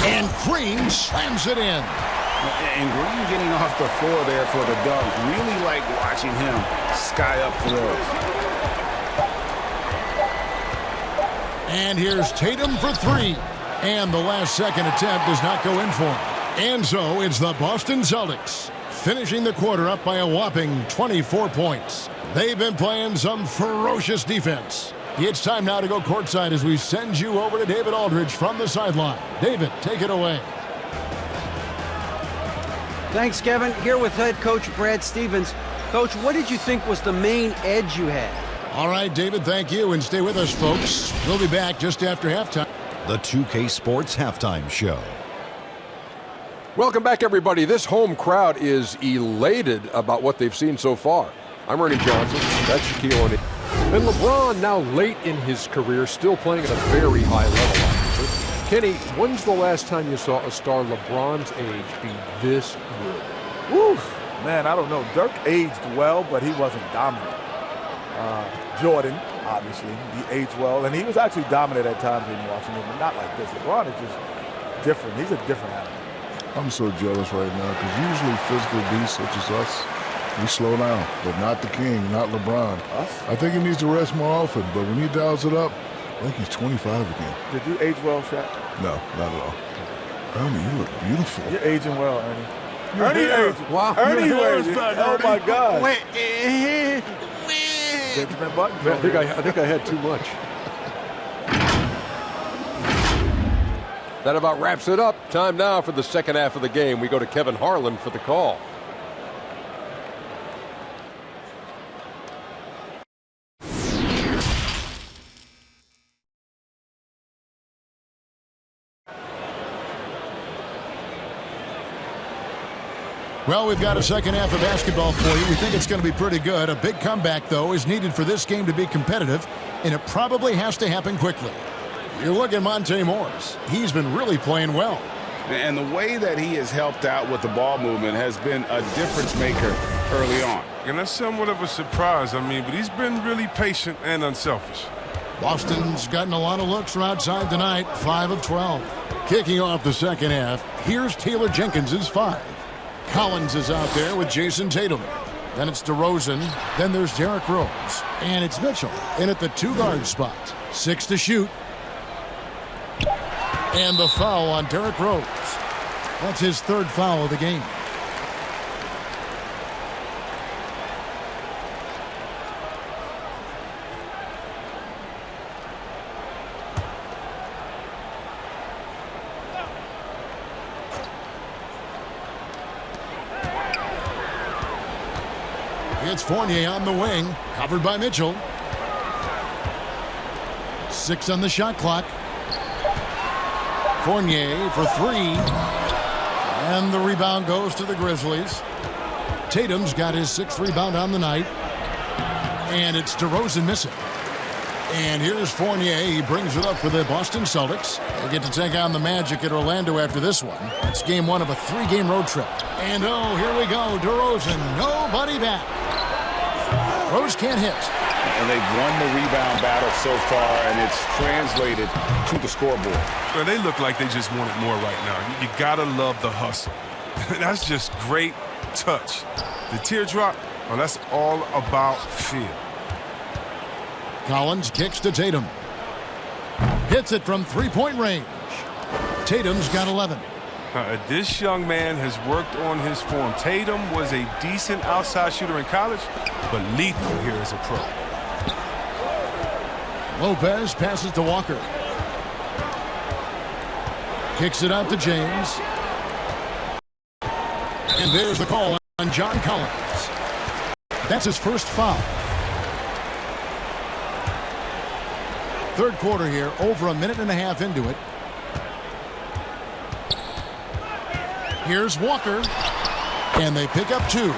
And Green slams it in. And Green getting off the floor there for the dunk. Really like watching him sky up throws. And here's Tatum for 3. And the last second attempt does not go in for him. And so it's the Boston Celtics finishing the quarter up by a whopping 24 points. They've been playing some ferocious defense. It's time now to go courtside as we send you over to David Aldridge from the sideline. David, take it away. Thanks, Kevin. Here with head coach Brad Stevens. Coach, what did you think was the main edge you had? All right, David, thank you, and stay with us, folks. We'll be back just after halftime. The 2K Sports Halftime Show. Welcome back, everybody. This home crowd is elated about what they've seen so far. I'm Ernie Johnson. That's Shaquille O'Neal. And LeBron, now late in his career, still playing at a very high level. Kenny, when's the last time you saw a star LeBron's age be this good? Woof. Man, I don't know. Dirk aged well, but he wasn't dominant. Jordan, obviously, he aged well, and he was actually dominant at times in Washington, but not like this. LeBron is just different. He's a different animal. I'm so jealous right now because usually physical beasts such as us, we slow down, but not the king, not LeBron. Us? I think he needs to rest more often, but when he dials it up, I think he's 25 again. Did you age well, Shaq? No, not at all. Ernie, you look beautiful. You're aging well, Ernie. Ernie aging. Wow. Ernie aging. Oh, my God. Wait. Benjamin Button. I think I had too much. That about wraps it up. Time now for the second half of the game. We go to Kevin Harlan for the call. Well, we've got a second half of basketball for you. We think it's going to be pretty good. A big comeback, though, is needed for this game to be competitive, and it probably has to happen quickly. You look at Monte Morris. He's been really playing well. And the way that he has helped out with the ball movement has been a difference maker early on. And that's somewhat of a surprise, but he's been really patient and unselfish. Boston's gotten a lot of looks from outside tonight, 5 of 12. Kicking off the second half, here's Taylor Jenkins's 5. Collins is out there with Jason Tatum. Then it's DeRozan. Then there's Derrick Rose. And it's Mitchell in at the 2-guard spot. 6 to shoot. And the foul on Derrick Rose. That's his 3rd foul of the game. It's Fournier on the wing, covered by Mitchell. 6 on the shot clock. Fournier for 3. And the rebound goes to the Grizzlies. Tatum's got his 6th rebound on the night. And it's DeRozan missing. And here's Fournier. He brings it up for the Boston Celtics. They get to take on the Magic at Orlando after this one. It's game 1 of a 3-game road trip. And oh, here we go. DeRozan, nobody back. Rose can't hit. And they've won the rebound battle so far, and it's translated to the scoreboard. Well, they look like they just want it more right now. You gotta love the hustle. That's just great touch. The teardrop, well, that's all about feel. Collins kicks to Tatum. Hits it from three-point range. Tatum's got 11. This young man has worked on his form. Tatum was a decent outside shooter in college, but lethal here as a pro. Lopez passes to Walker. Kicks it out to James. And there's the call on John Collins. That's his first foul. Third quarter here, over a minute and a half into it. Here's Walker, and they pick up 2.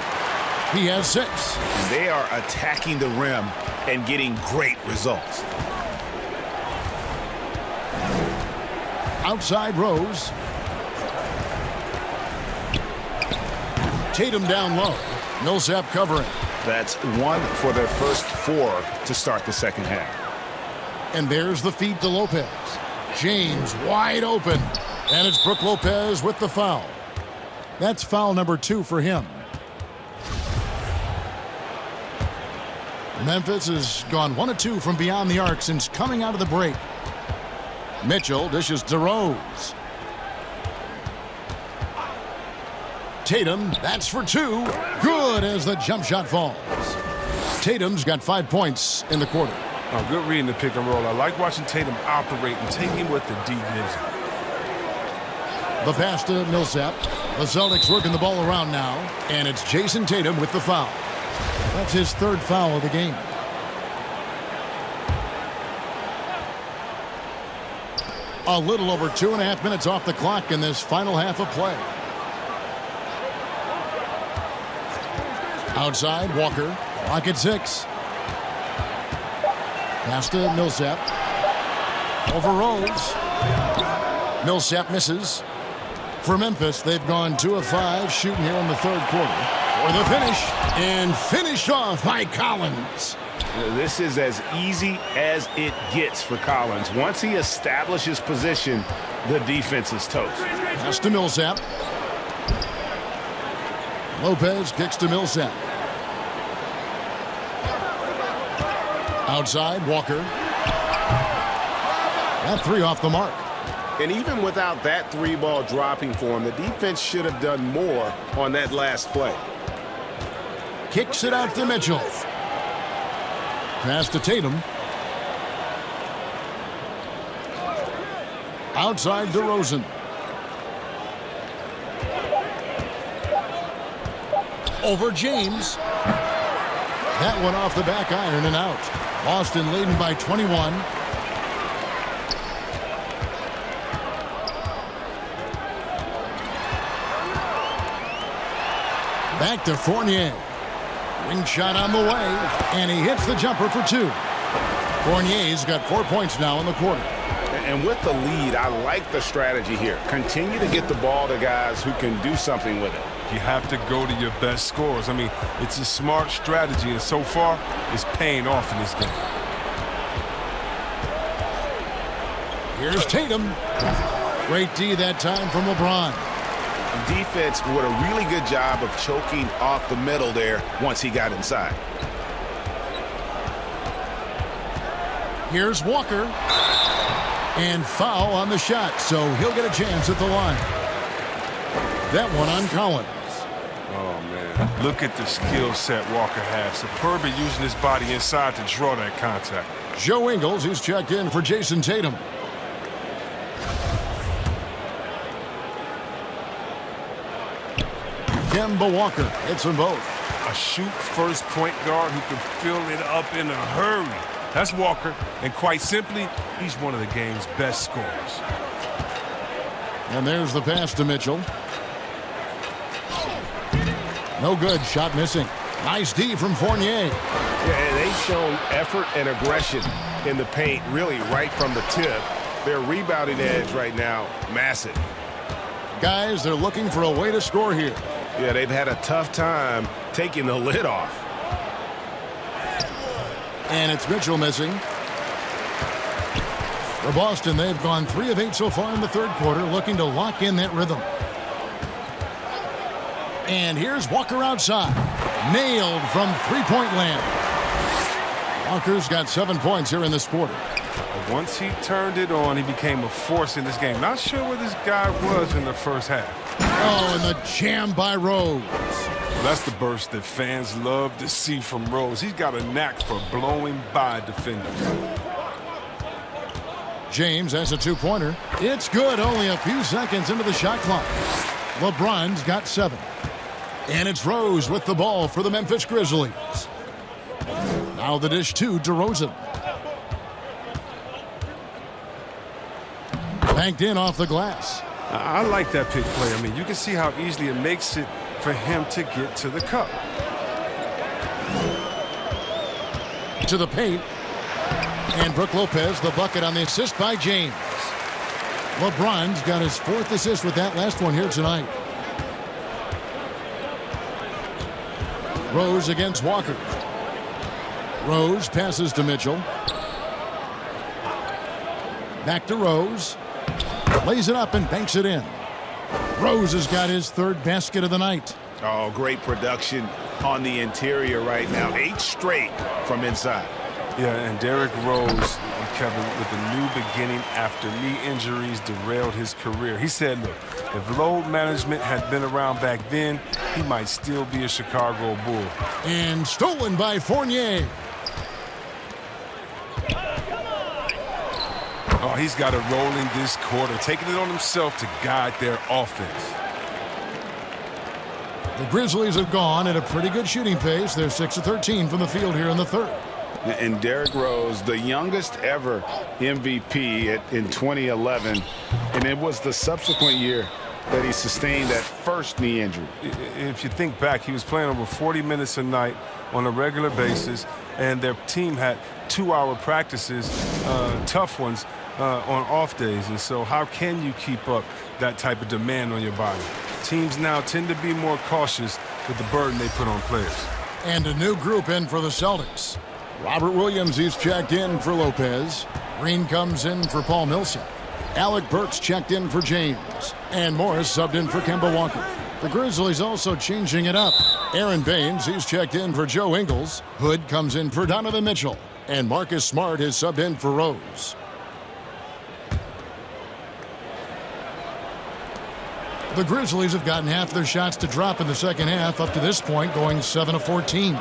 He has 6. They are attacking the rim and getting great results. Outside Rose. Tatum down low. Millsap covering. That's 1 for their first 4 to start the second half. And there's the feed to Lopez. James wide open. And it's Brook Lopez with the foul. That's foul number 2 for him. Memphis has gone 1 of 2 from beyond the arc since coming out of the break. Mitchell dishes to Rose. Tatum, that's for 2. Good as the jump shot falls. Tatum's got 5 points in the quarter. Oh, good reading the pick and roll. I like watching Tatum operate and taking what the D gives him. The pass to Millsap. The Celtics working the ball around now, and it's Jason Tatum with the foul. That's his 3rd foul of the game. A little over 2.5 minutes off the clock in this final half of play. Outside, Walker. Clock at 6. Pass to Millsap. Over Rose. Millsap misses. For Memphis, they've gone 2 of 5 shooting here in the 3rd quarter. For the finish, and finished off by Collins. This is as easy as it gets for Collins. Once he establishes position, the defense is toast. Pass to Millsap. Lopez kicks to Millsap. Outside, Walker. That 3 off the mark. And even without that 3-ball dropping for him, the defense should have done more on that last play. Kicks it out to Mitchell. Pass to Tatum. Outside DeRozan. Over James. That one off the back iron and out. Boston leading by 21. Back to Fournier. Wing shot on the way, and he hits the jumper for 2. Fournier's got 4 points now in the quarter. And with the lead, I like the strategy here. Continue to get the ball to guys who can do something with it. You have to go to your best scorers. I mean, it's a smart strategy, and so far, it's paying off in this game. Here's Tatum. Great D that time from LeBron. The defense did a really good job of choking off the middle there once he got inside. Here's Walker. And foul on the shot, so he'll get a chance at the line. That one on Collins. Oh, man. Look at the skill set Walker has. Superb at using his body inside to draw that contact. Joe Ingles, who's checked in for Jason Tatum. Kemba Walker hits them both. A shoot-first point guard who can fill it up in a hurry. That's Walker, and quite simply, he's one of the game's best scorers. And there's the pass to Mitchell. No good, shot missing. Nice D from Fournier. Yeah, and they've shown effort and aggression in the paint, really right from the tip. Their rebounding edge right now, massive. Guys, they're looking for a way to score here. Yeah, they've had a tough time taking the lid off. And it's Mitchell missing. For Boston, they've gone 3 of 8 so far in the third quarter, looking to lock in that rhythm. And here's Walker outside. Nailed from three-point land. Walker's got 7 points here in this quarter. Once he turned it on, he became a force in this game. Not sure where this guy was in the first half. Oh, and the jam by Rose. Well, that's the burst that fans love to see from Rose. He's got a knack for blowing by defenders. James has a 2-pointer. It's good, only a few seconds into the shot clock. LeBron's got 7. And it's Rose with the ball for the Memphis Grizzlies. Now the dish to DeRozan. Banked in off the glass. I like that pick play. I mean, you can see how easily it makes it for him to get to the cup. To the paint. And Brook Lopez, the bucket on the assist by James. LeBron's got his 4th assist with that last one here tonight. Rose against Walker. Rose passes to Mitchell. Back to Rose. Lays it up and banks it in. Rose has got his 3rd basket of the night. Oh, great production on the interior right now. 8 straight from inside. Yeah, and Derrick Rose, Kevin, with a new beginning after knee injuries derailed his career. He said, look, if load management had been around back then, he might still be a Chicago Bull. And stolen by Fournier. Oh, he's got it rolling this quarter, taking it on himself to guide their offense. The Grizzlies have gone at a pretty good shooting pace. They're 6 of 13 from the field here in the third. And Derrick Rose, the youngest ever MVP in 2011, and it was the subsequent year that he sustained that first knee injury. If you think back, he was playing over 40 minutes a night on a regular basis, and their team had 2-hour practices, tough ones, on off days. And so how can you keep up that type of demand on your body? Teams now tend to be more cautious with the burden they put on players. And a new group in for the Celtics. Robert Williams, he's checked in for Lopez. Green comes in for Paul Millsap. Alec Burks checked in for James. And Morris subbed in for Kemba Walker. The Grizzlies also changing it up. Aaron Baines, he's checked in for Joe Ingles. Hood comes in for Donovan Mitchell. And Marcus Smart is subbed in for Rose. The Grizzlies have gotten half their shots to drop in the second half, up to this point going 7 of 14.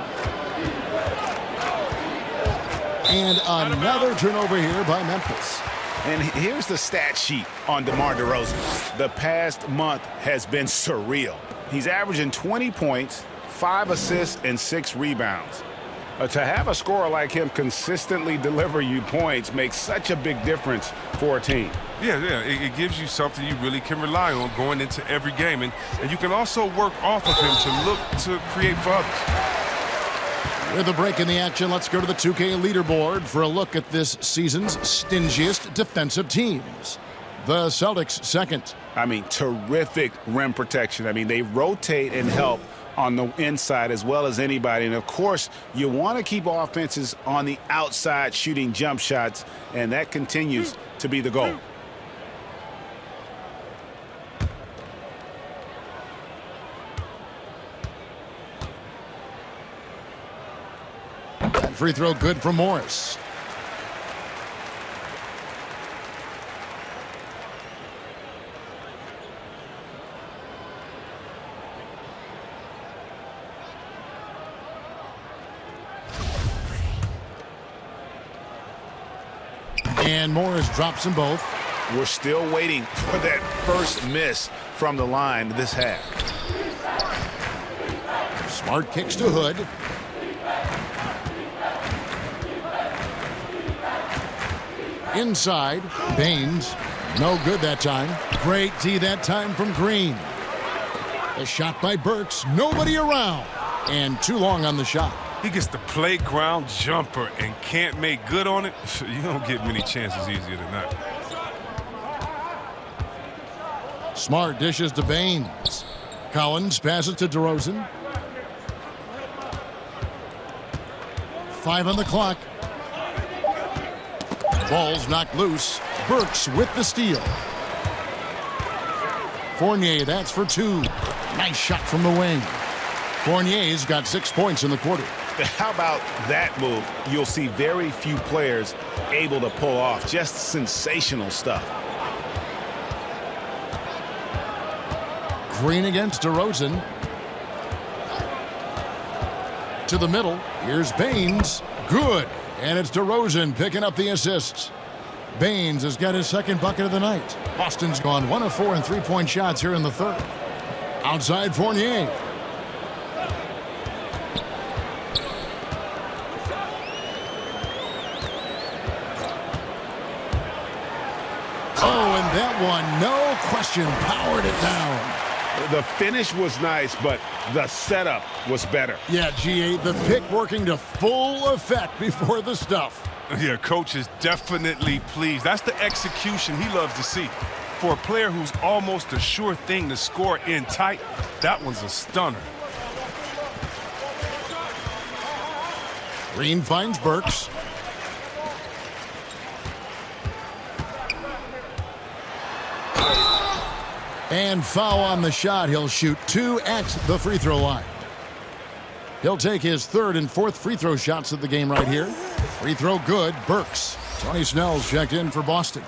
And another turnover here by Memphis. And here's the stat sheet on DeMar DeRozan. The past month has been surreal. He's averaging 20 points, 5 assists, and 6 rebounds. To have a scorer like him consistently deliver you points makes such a big difference for a team. Yeah, it gives you something you really can rely on going into every game. And you can also work off of him to look to create for others. With a break in the action, let's go to the 2K leaderboard for a look at this season's stingiest defensive teams. The Celtics second. I mean, terrific rim protection. I mean, they rotate and help on the inside as well as anybody. And, of course, you want to keep offenses on the outside shooting jump shots, and that continues to be the goal. That free throw good for Morris. And Morris drops them both. We're still waiting for that first miss from the line this half. Smart kicks to Hood. Inside, Baines. No good that time. Great D that time from Green. A shot by Burks. Nobody around. And too long on the shot. He gets the playground jumper and can't make good on it. You don't get many chances easier than that. Smart dishes to Baines. Collins passes to DeRozan. 5 on the clock. Ball's knocked loose. Burks with the steal. Fournier, that's for 2. Nice shot from the wing. Fournier's got 6 points in the quarter. How about that move? You'll see very few players able to pull off. Just sensational stuff. Green against DeRozan. To the middle. Here's Baines. Good. And it's DeRozan picking up the assists. Baines has got his second bucket of the night. Boston's gone 1 of 4 in three-point shots here in the third. Outside Fournier. Oh, and that one, no question, powered it down. The finish was nice, but the setup was better. Yeah, G8, the pick working to full effect before the stuff. Yeah, coach is definitely pleased. That's the execution he loves to see. For a player who's almost a sure thing to score in tight, that one's a stunner. Green finds Burks. And foul on the shot. He'll shoot 2 at the free throw line. He'll take his third and fourth free throw shots of the game right here. Free throw good. Burks. Tony Snell's checked in for Boston.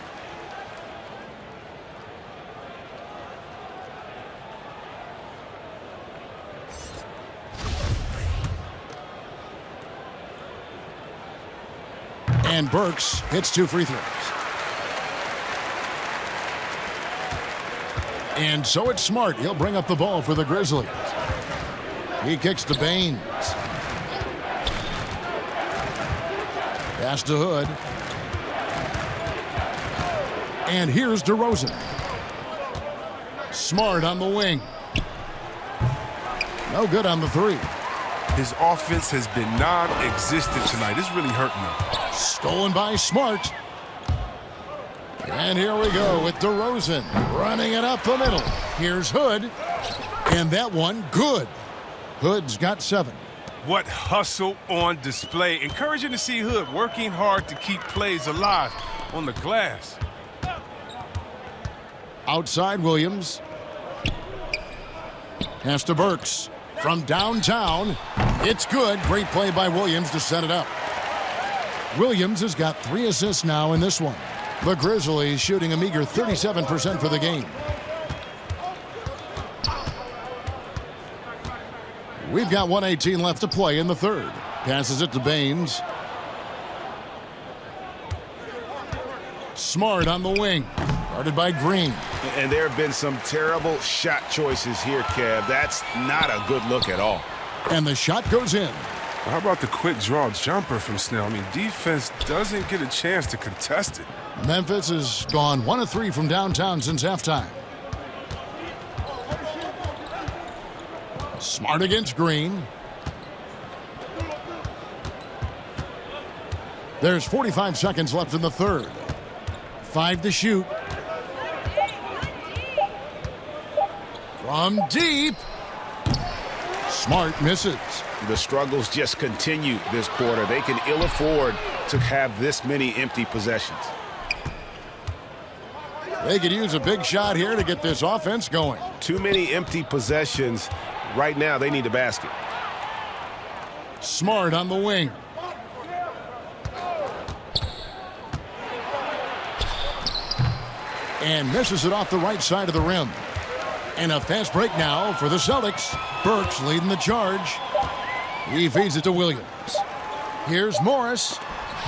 And Burks hits 2 free throws. And so it's Smart. He'll bring up the ball for the Grizzlies. He kicks to Baines. Pass to Hood. And here's DeRozan. Smart on the wing. No good on the 3. His offense has been non-existent tonight. It's really hurting him. Stolen by Smart. And here we go with DeRozan running it up the middle. Here's Hood. And that one, good. Hood's got 7. What hustle on display. Encouraging to see Hood working hard to keep plays alive on the glass. Outside Williams. Pass to Burks. From downtown. It's good. Great play by Williams to set it up. Williams has got 3 assists now in this one. The Grizzlies shooting a meager 37% for the game. We've got 1:18 left to play in the third. Passes it to Baines. Smart on the wing. Guarded by Green. And there have been some terrible shot choices here, Kev. That's not a good look at all. And the shot goes in. How about the quick draw jumper from Snell? I mean, defense doesn't get a chance to contest it. Memphis has gone 1 of 3 from downtown since halftime. Smart against Green. There's 45 seconds left in the third. 5 to shoot. From deep. Smart misses. The struggles just continue this quarter. They can ill afford to have this many empty possessions. They could use a big shot here to get this offense going. Too many empty possessions. Right now, they need a basket. Smart on the wing. And misses it off the right side of the rim. And a fast break now for the Celtics. Burks leading the charge. He feeds it to Williams. Here's Morris.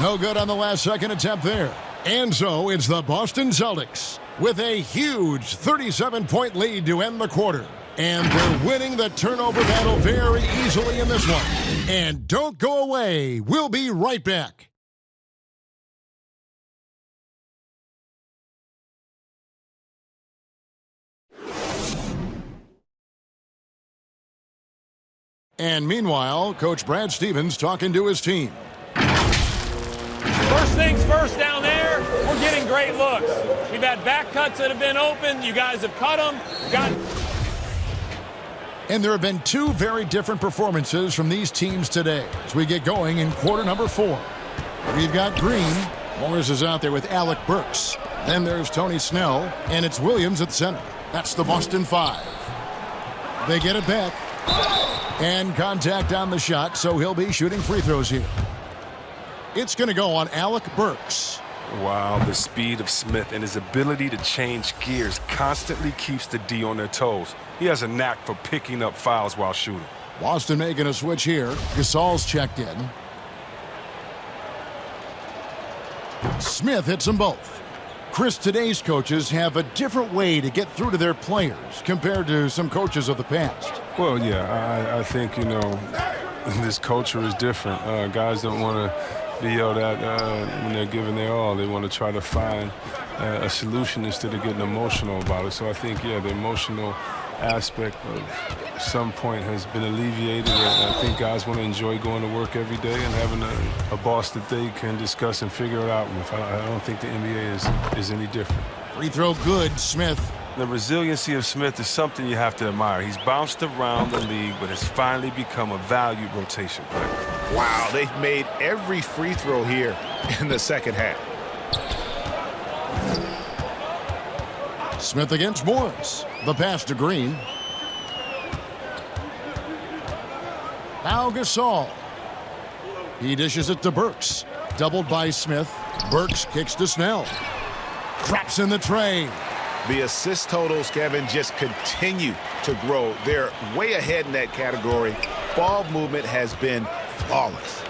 No good on the last second attempt there. And so it's the Boston Celtics with a huge 37-point lead to end the quarter. And they're winning the turnover battle very easily in this one. And don't go away. We'll be right back. And meanwhile, Coach Brad Stevens talking to his team. First things first down there, we're getting great looks. We've had back cuts that have been open. You guys have cut them. And there have been 2 very different performances from these teams today as we get going in quarter number 4. We've got Green. Morris is out there with Alec Burks. Then there's Tony Snell, and it's Williams at center. That's the Boston 5. They get it back. And contact on the shot, so he'll be shooting free throws here. It's going to go on Alec Burks. Wow, the speed of Smith and his ability to change gears constantly keeps the D on their toes. He has a knack for picking up fouls while shooting. Boston making a switch here. Gasol's checked in. Smith hits them both. Chris, today's coaches have a different way to get through to their players compared to some coaches of the past. Well, yeah, I think, this culture is different. Guys don't want to be yelled at when they're giving their all. They want to try to find a solution instead of getting emotional about it. So I think, the emotional aspect of some point has been alleviated. I think guys want to enjoy going to work every day and having a boss that they can discuss and figure it out with. I don't think the NBA is any different. Free throw good, Smith. The resiliency of Smith is something you have to admire. He's bounced around the league, but has finally become a valued rotation player. Wow, they've made every free throw here in the second half. Smith against Morris. The pass to Green. Now Gasol. He dishes it to Burks. Doubled by Smith. Burks kicks to Snell. Drops in the tray. The assist totals, Kevin, just continue to grow. They're way ahead in that category. Ball movement has been flawless.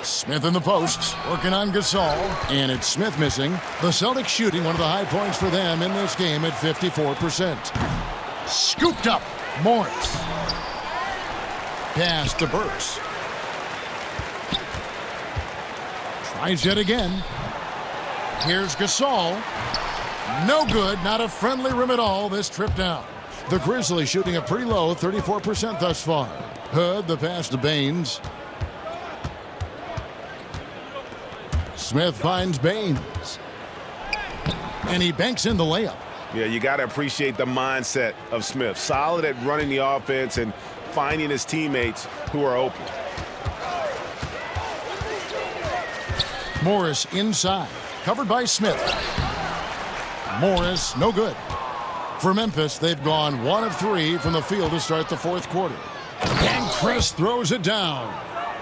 Smith in the post, working on Gasol, and it's Smith missing. The Celtics shooting one of the high points for them in this game at 54%. Scooped up, Morris. Pass to Burks. Tries yet again. Here's Gasol. No good, not a friendly rim at all this trip down. The Grizzlies shooting a pretty low 34% thus far. Hood, the pass to Baines. Smith finds Baines. And he banks in the layup. Yeah, you got to appreciate the mindset of Smith. Solid at running the offense and finding his teammates who are open. Morris inside. Covered by Smith. Morris, no good. For Memphis, they've gone 1 of 3 from the field to start the fourth quarter. And Chris throws it down.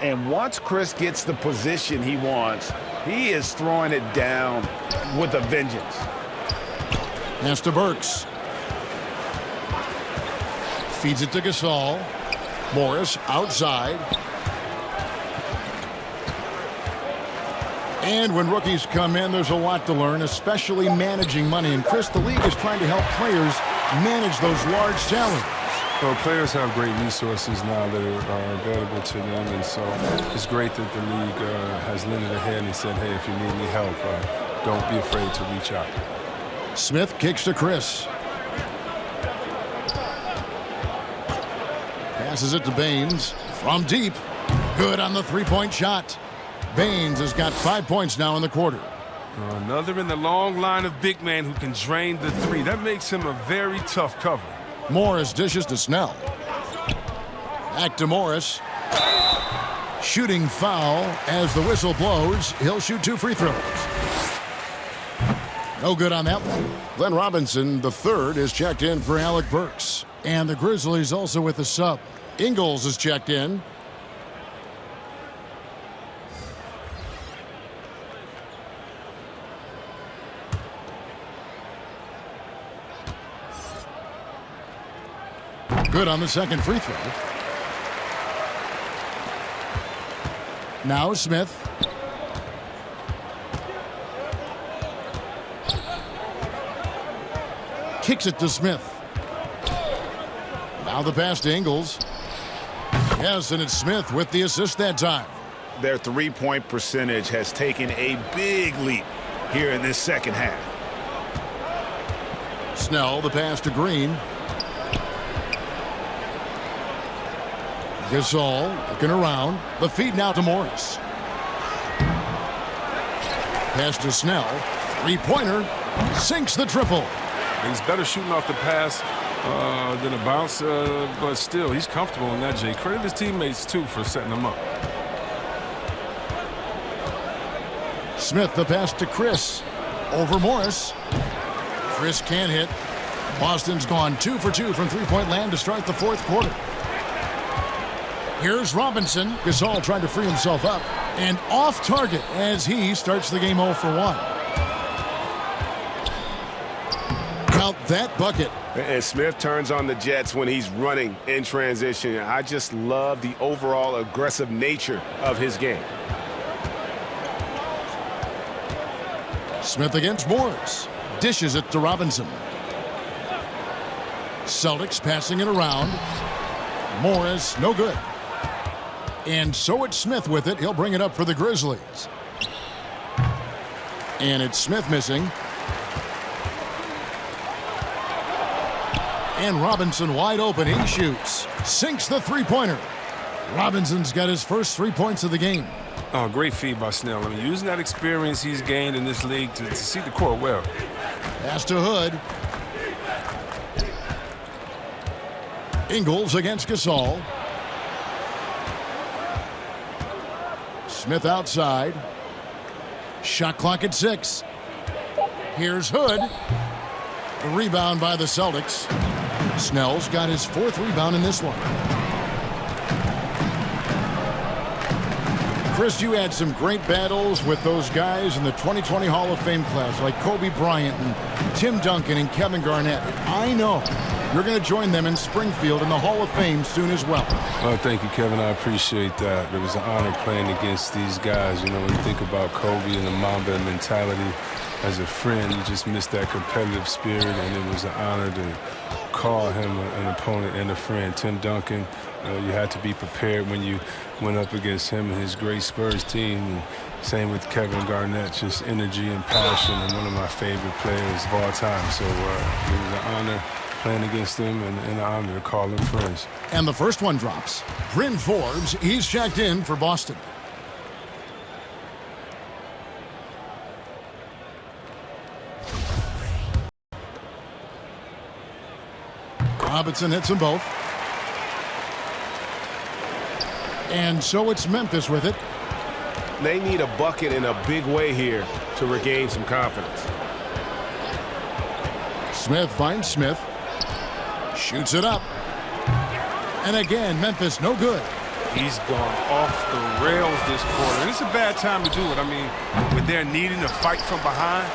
And once Chris gets the position he wants, he is throwing it down with a vengeance. Pass to Burks. Feeds it to Gasol. Morris outside. And when rookies come in, there's a lot to learn, especially managing money. And Chris, the league is trying to help players manage those large salaries. Well, players have great resources now that are available to them, and so it's great that the league has lended a hand and said, hey, if you need any help, don't be afraid to reach out. Smith kicks to Chris. Passes it to Baines. From deep. Good on the three-point shot. Baines has got 5 points now in the quarter. Another in the long line of big men who can drain the three. That makes him a very tough cover. Morris dishes to Snell. Back to Morris. Shooting foul as the whistle blows. He'll shoot 2 free throws. No good on that one. Glenn Robinson, the third, is checked in for Alec Burks. And the Grizzlies also with a sub. Ingles is checked in. Good on the second free throw. Now Smith. Kicks it to Smith. Now the pass to Ingles. Yes, and it's Smith with the assist that time. Their three-point percentage has taken a big leap here in this second half. Snell, the pass to Green. Gasol looking around. The feed now to Morris. Pass to Snell. Three-pointer. Sinks the triple. He's better shooting off the pass than a bounce, but still, he's comfortable in that, Jay. Credit his teammates, too, for setting him up. Smith the pass to Chris. Over Morris. Chris can't hit. Boston's gone 2 for 2 from three-point land to start the fourth quarter. Here's Robinson. Gasol trying to free himself up. And off target as he starts the game 0 for 1. Count that bucket. And Smith turns on the Jets when he's running in transition. I just love the overall aggressive nature of his game. Smith against Morris. Dishes it to Robinson. Celtics passing it around. Morris, no good. And so it's Smith with it. He'll bring it up for the Grizzlies. And it's Smith missing. And Robinson wide open. He shoots. Sinks the three-pointer. Robinson's got his first 3 points of the game. Oh, great feed by Snell. I mean, using that experience he's gained in this league to see the court well. Pass to Hood. Ingles against Gasol. Smith outside. Shot clock at 6. Here's Hood. A rebound by the Celtics. Snell's got his 4th rebound in this one. Chris, you had some great battles with those guys in the 2020 Hall of Fame class, like Kobe Bryant and Tim Duncan and Kevin Garnett. I know you're going to join them in Springfield in the Hall of Fame soon as well. Oh, thank you, Kevin. I appreciate that. It was an honor playing against these guys. You know, when you think about Kobe and the Mamba mentality, as a friend, you just miss that competitive spirit, and it was an honor to call him an opponent and a friend. Tim Duncan, you had to be prepared when you went up against him and his great Spurs team. And same with Kevin Garnett, just energy and passion, and one of my favorite players of all time. So it was an honor playing against them and an honor to call them friends. And the first one drops. Bryn Forbes, he's checked in for Boston. Robinson hits them both. And so it's Memphis with it. They need a bucket in a big way here to regain some confidence. Smith finds Smith. Shoots it up. And again, Memphis no good. He's gone off the rails this quarter. And it's a bad time to do it. I mean, when they're needing to fight from behind.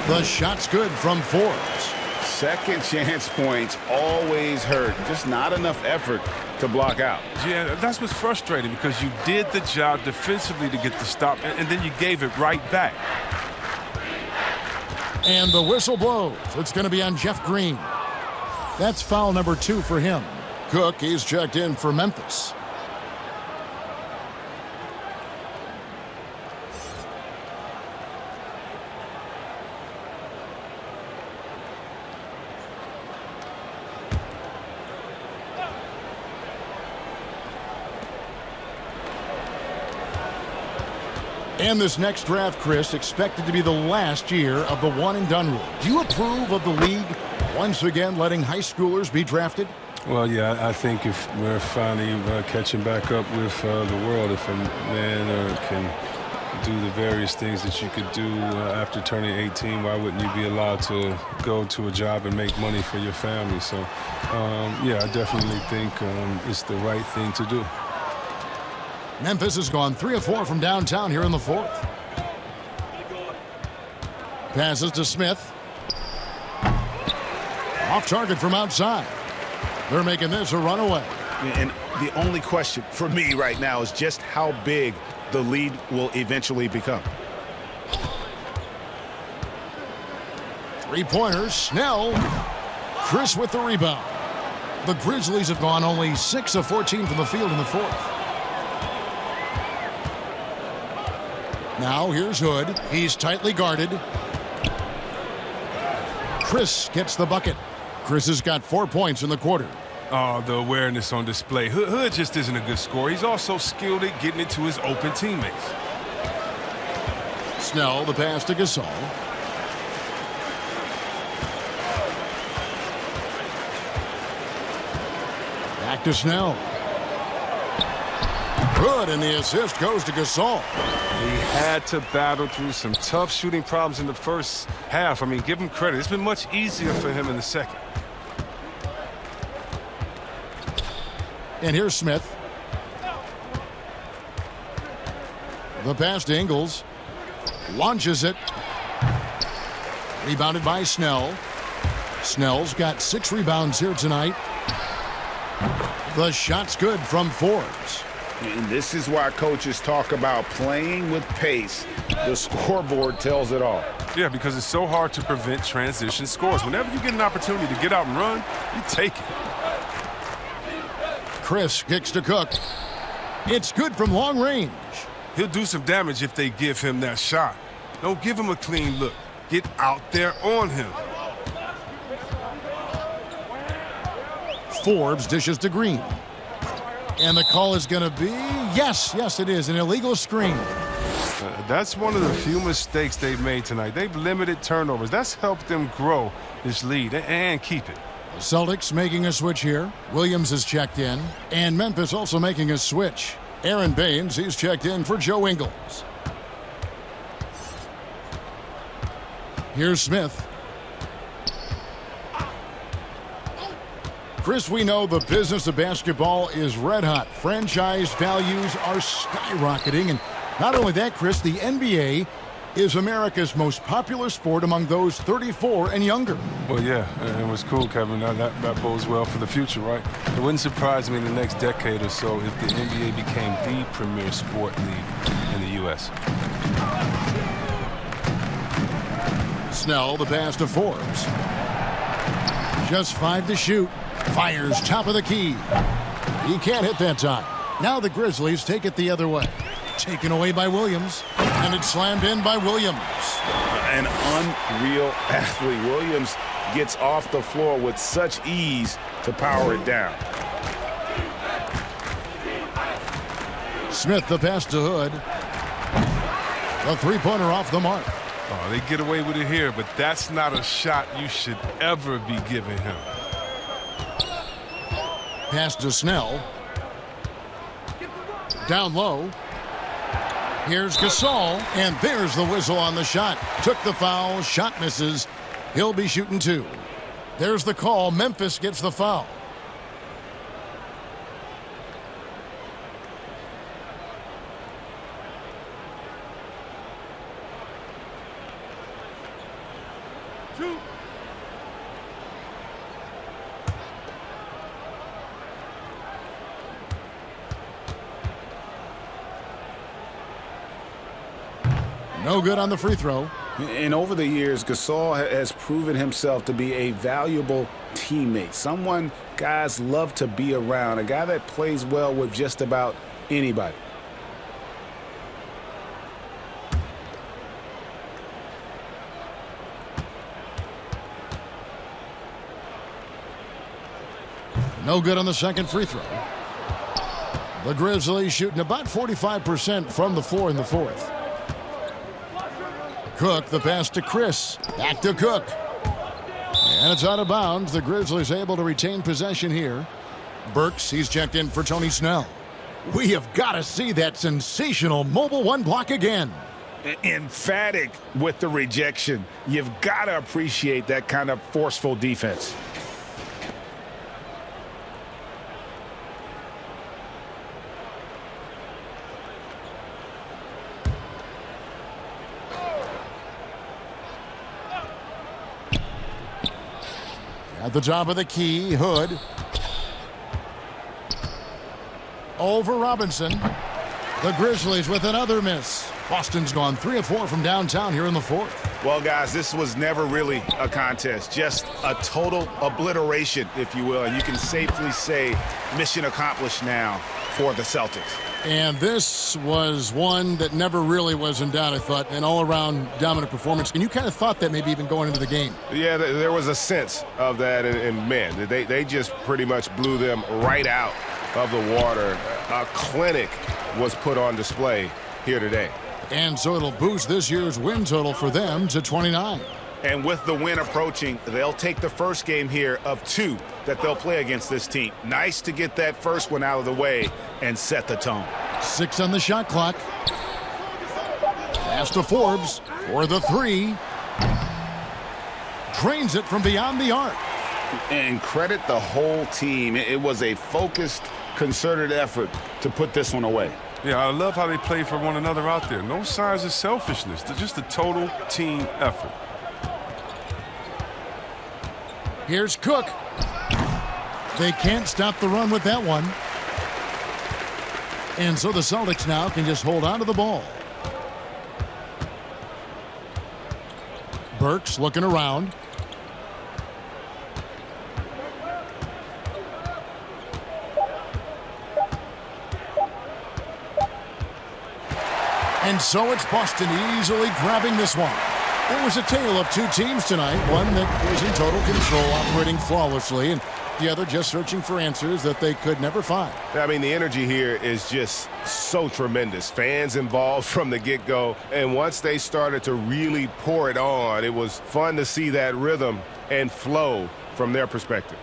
The shot's good from Forbes. Second chance points always hurt. Just not enough effort to block out. Yeah, that's what's frustrating, because you did the job defensively to get the stop, and then you gave it right back. And the whistle blows. It's going to be on Jeff Green. That's foul number 2 for him. Cook, he's checked in for Memphis. And this next draft, Chris, expected to be the last year of the one-and-done rule. Do you approve of the league once again letting high schoolers be drafted? Well, yeah, I think if we're finally catching back up with the world, if a man can do the various things that you could do after turning 18, why wouldn't you be allowed to go to a job and make money for your family? So, yeah, I definitely think it's the right thing to do. Memphis has gone 3 of 4 from downtown here in the 4th. Passes to Smith. Off target from outside. They're making this a runaway. And the only question for me right now is just how big the lead will eventually become. 3-pointers. Snell. Chris with the rebound. The Grizzlies have gone only 6 of 14 from the field in the 4th. Now here's Hood. He's tightly guarded. Chris gets the bucket. Chris has got 4 points in the quarter. Oh, the awareness on display. Hood just isn't a good scorer. He's also skilled at getting it to his open teammates. Snell, the pass to Gasol. Back to Snell. Good, and the assist goes to Gasol. He had to battle through some tough shooting problems in the first half. I mean, give him credit. It's been much easier for him in the second. And here's Smith. The pass to Ingles. Launches it. Rebounded by Snell. Snell's got 6 rebounds here tonight. The shot's good from Forbes. And this is why coaches talk about playing with pace. The scoreboard tells it all. Yeah, because it's so hard to prevent transition scores. Whenever you get an opportunity to get out and run, you take it. Chris kicks to Cook. It's good from long range. He'll do some damage if they give him that shot. Don't give him a clean look. Get out there on him. Forbes dishes to Green. And the call is going to be, yes, it is, an illegal screen. That's one of the few mistakes they've made tonight. They've limited turnovers. That's helped them grow this lead and keep it. The Celtics making a switch here. Williams is checked in. And Memphis also making a switch. Aaron Baines, he's checked in for Joe Ingles. Here's Smith. Chris, we know the business of basketball is red hot. Franchise values are skyrocketing. And not only that, Chris, the NBA is America's most popular sport among those 34 and younger. Well, yeah, it was cool, Kevin. Now that bodes well for the future, right? It wouldn't surprise me in the next decade or so if the NBA became the premier sport league in the U.S. Snell, the pass to Forbes. Just 5 to shoot. Fires top of the key. He can't hit that time. Now the Grizzlies take it the other way. Taken away by Williams. And it's slammed in by Williams. An unreal athlete. Williams gets off the floor with such ease to power it down. Smith, the pass to Hood. A three-pointer off the mark. Oh, they get away with it here, but that's not a shot you should ever be giving him. Pass to Snell. Down low. Here's Gasol, and there's the whistle on the shot. Took the foul, shot misses. He'll be shooting 2. There's the call. Memphis gets the foul. No good on the free throw. And over the years, Gasol has proven himself to be a valuable teammate. Someone guys love to be around. A guy that plays well with just about anybody. No good on the second free throw. The Grizzlies shooting about 45% from the floor in the fourth. Cook, the pass to Chris. Back to Cook. And it's out of bounds. The Grizzlies able to retain possession here. Burks, he's checked in for Tony Snell. We have got to see that sensational mobile 1 block again. Emphatic with the rejection. You've got to appreciate that kind of forceful defense. At the top of the key, Hood. Over Robinson. The Grizzlies with another miss. Boston's gone 3 of 4 from downtown here in the fourth. Well, guys, this was never really a contest. Just a total obliteration, if you will. And you can safely say mission accomplished now for the Celtics. And this was one that never really was in doubt, I thought, an all-around dominant performance. And you kind of thought that maybe even going into the game. Yeah, there was a sense of that, and man, they just pretty much blew them right out of the water. A clinic was put on display here today. And so it'll boost this year's win total for them to 29. And with the win approaching, they'll take the first game here of 2 that they'll play against this team. Nice to get that first one out of the way and set the tone. 6 on the shot clock. Pass to Forbes for the 3. Drains it from beyond the arc. And credit the whole team. It was a focused, concerted effort to put this one away. Yeah, I love how they play for one another out there. No signs of selfishness. They're just a total team effort. Here's Cook. They can't stop the run with that one. And so the Celtics now can just hold on to the ball. Burks looking around. And so it's Boston easily grabbing this one. It was a tale of 2 teams tonight, one that was in total control, operating flawlessly, and the other just searching for answers that they could never find. I mean, the energy here is just so tremendous. Fans involved from the get-go, and once they started to really pour it on, it was fun to see that rhythm and flow from their perspective.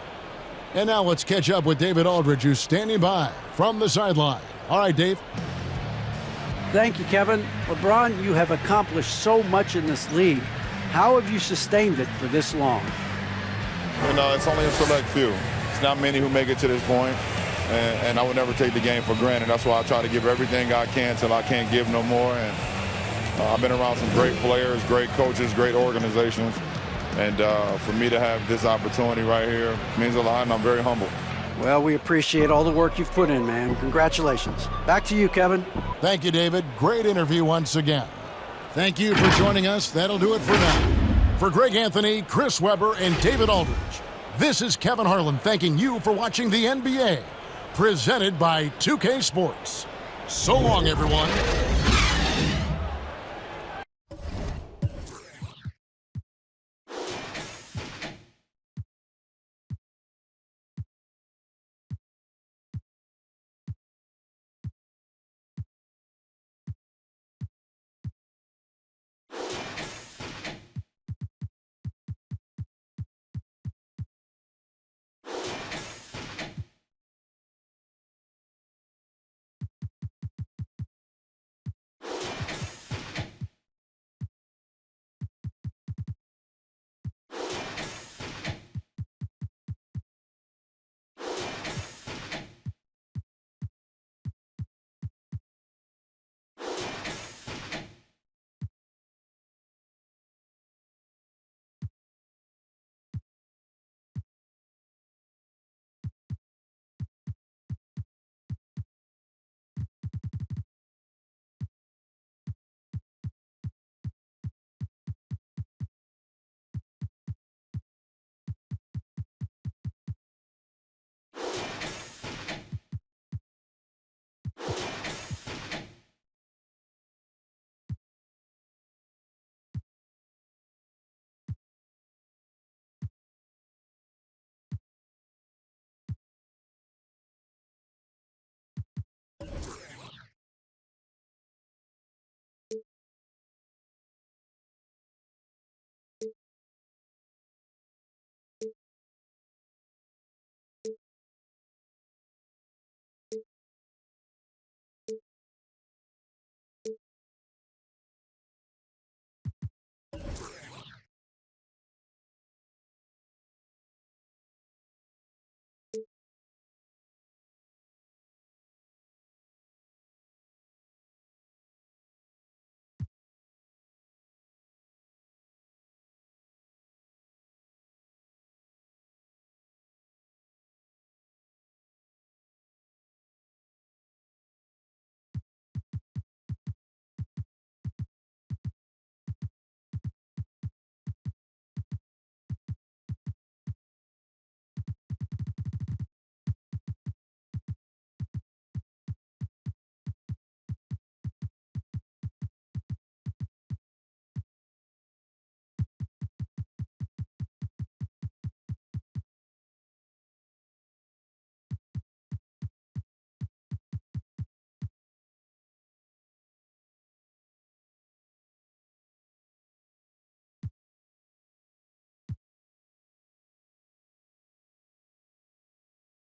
And now let's catch up with David Aldridge, who's standing by from the sideline. All right, Dave. Thank you, Kevin. LeBron, you have accomplished so much in this league. How have you sustained it for this long? You know, it's only a select few. It's not many who make it to this point, and I would never take the game for granted. That's why I try to give everything I can till I can't give no more. And I've been around some great players, great coaches, great organizations, and for me to have this opportunity right here means a lot, and I'm very humbled. Well, we appreciate all the work you've put in, man. Congratulations. Back to you, Kevin. Thank you, David. Great interview once again. Thank you for joining us. That'll do it for now. For Greg Anthony, Chris Webber, and David Aldridge, this is Kevin Harlan thanking you for watching the NBA, presented by 2K Sports. So long, everyone.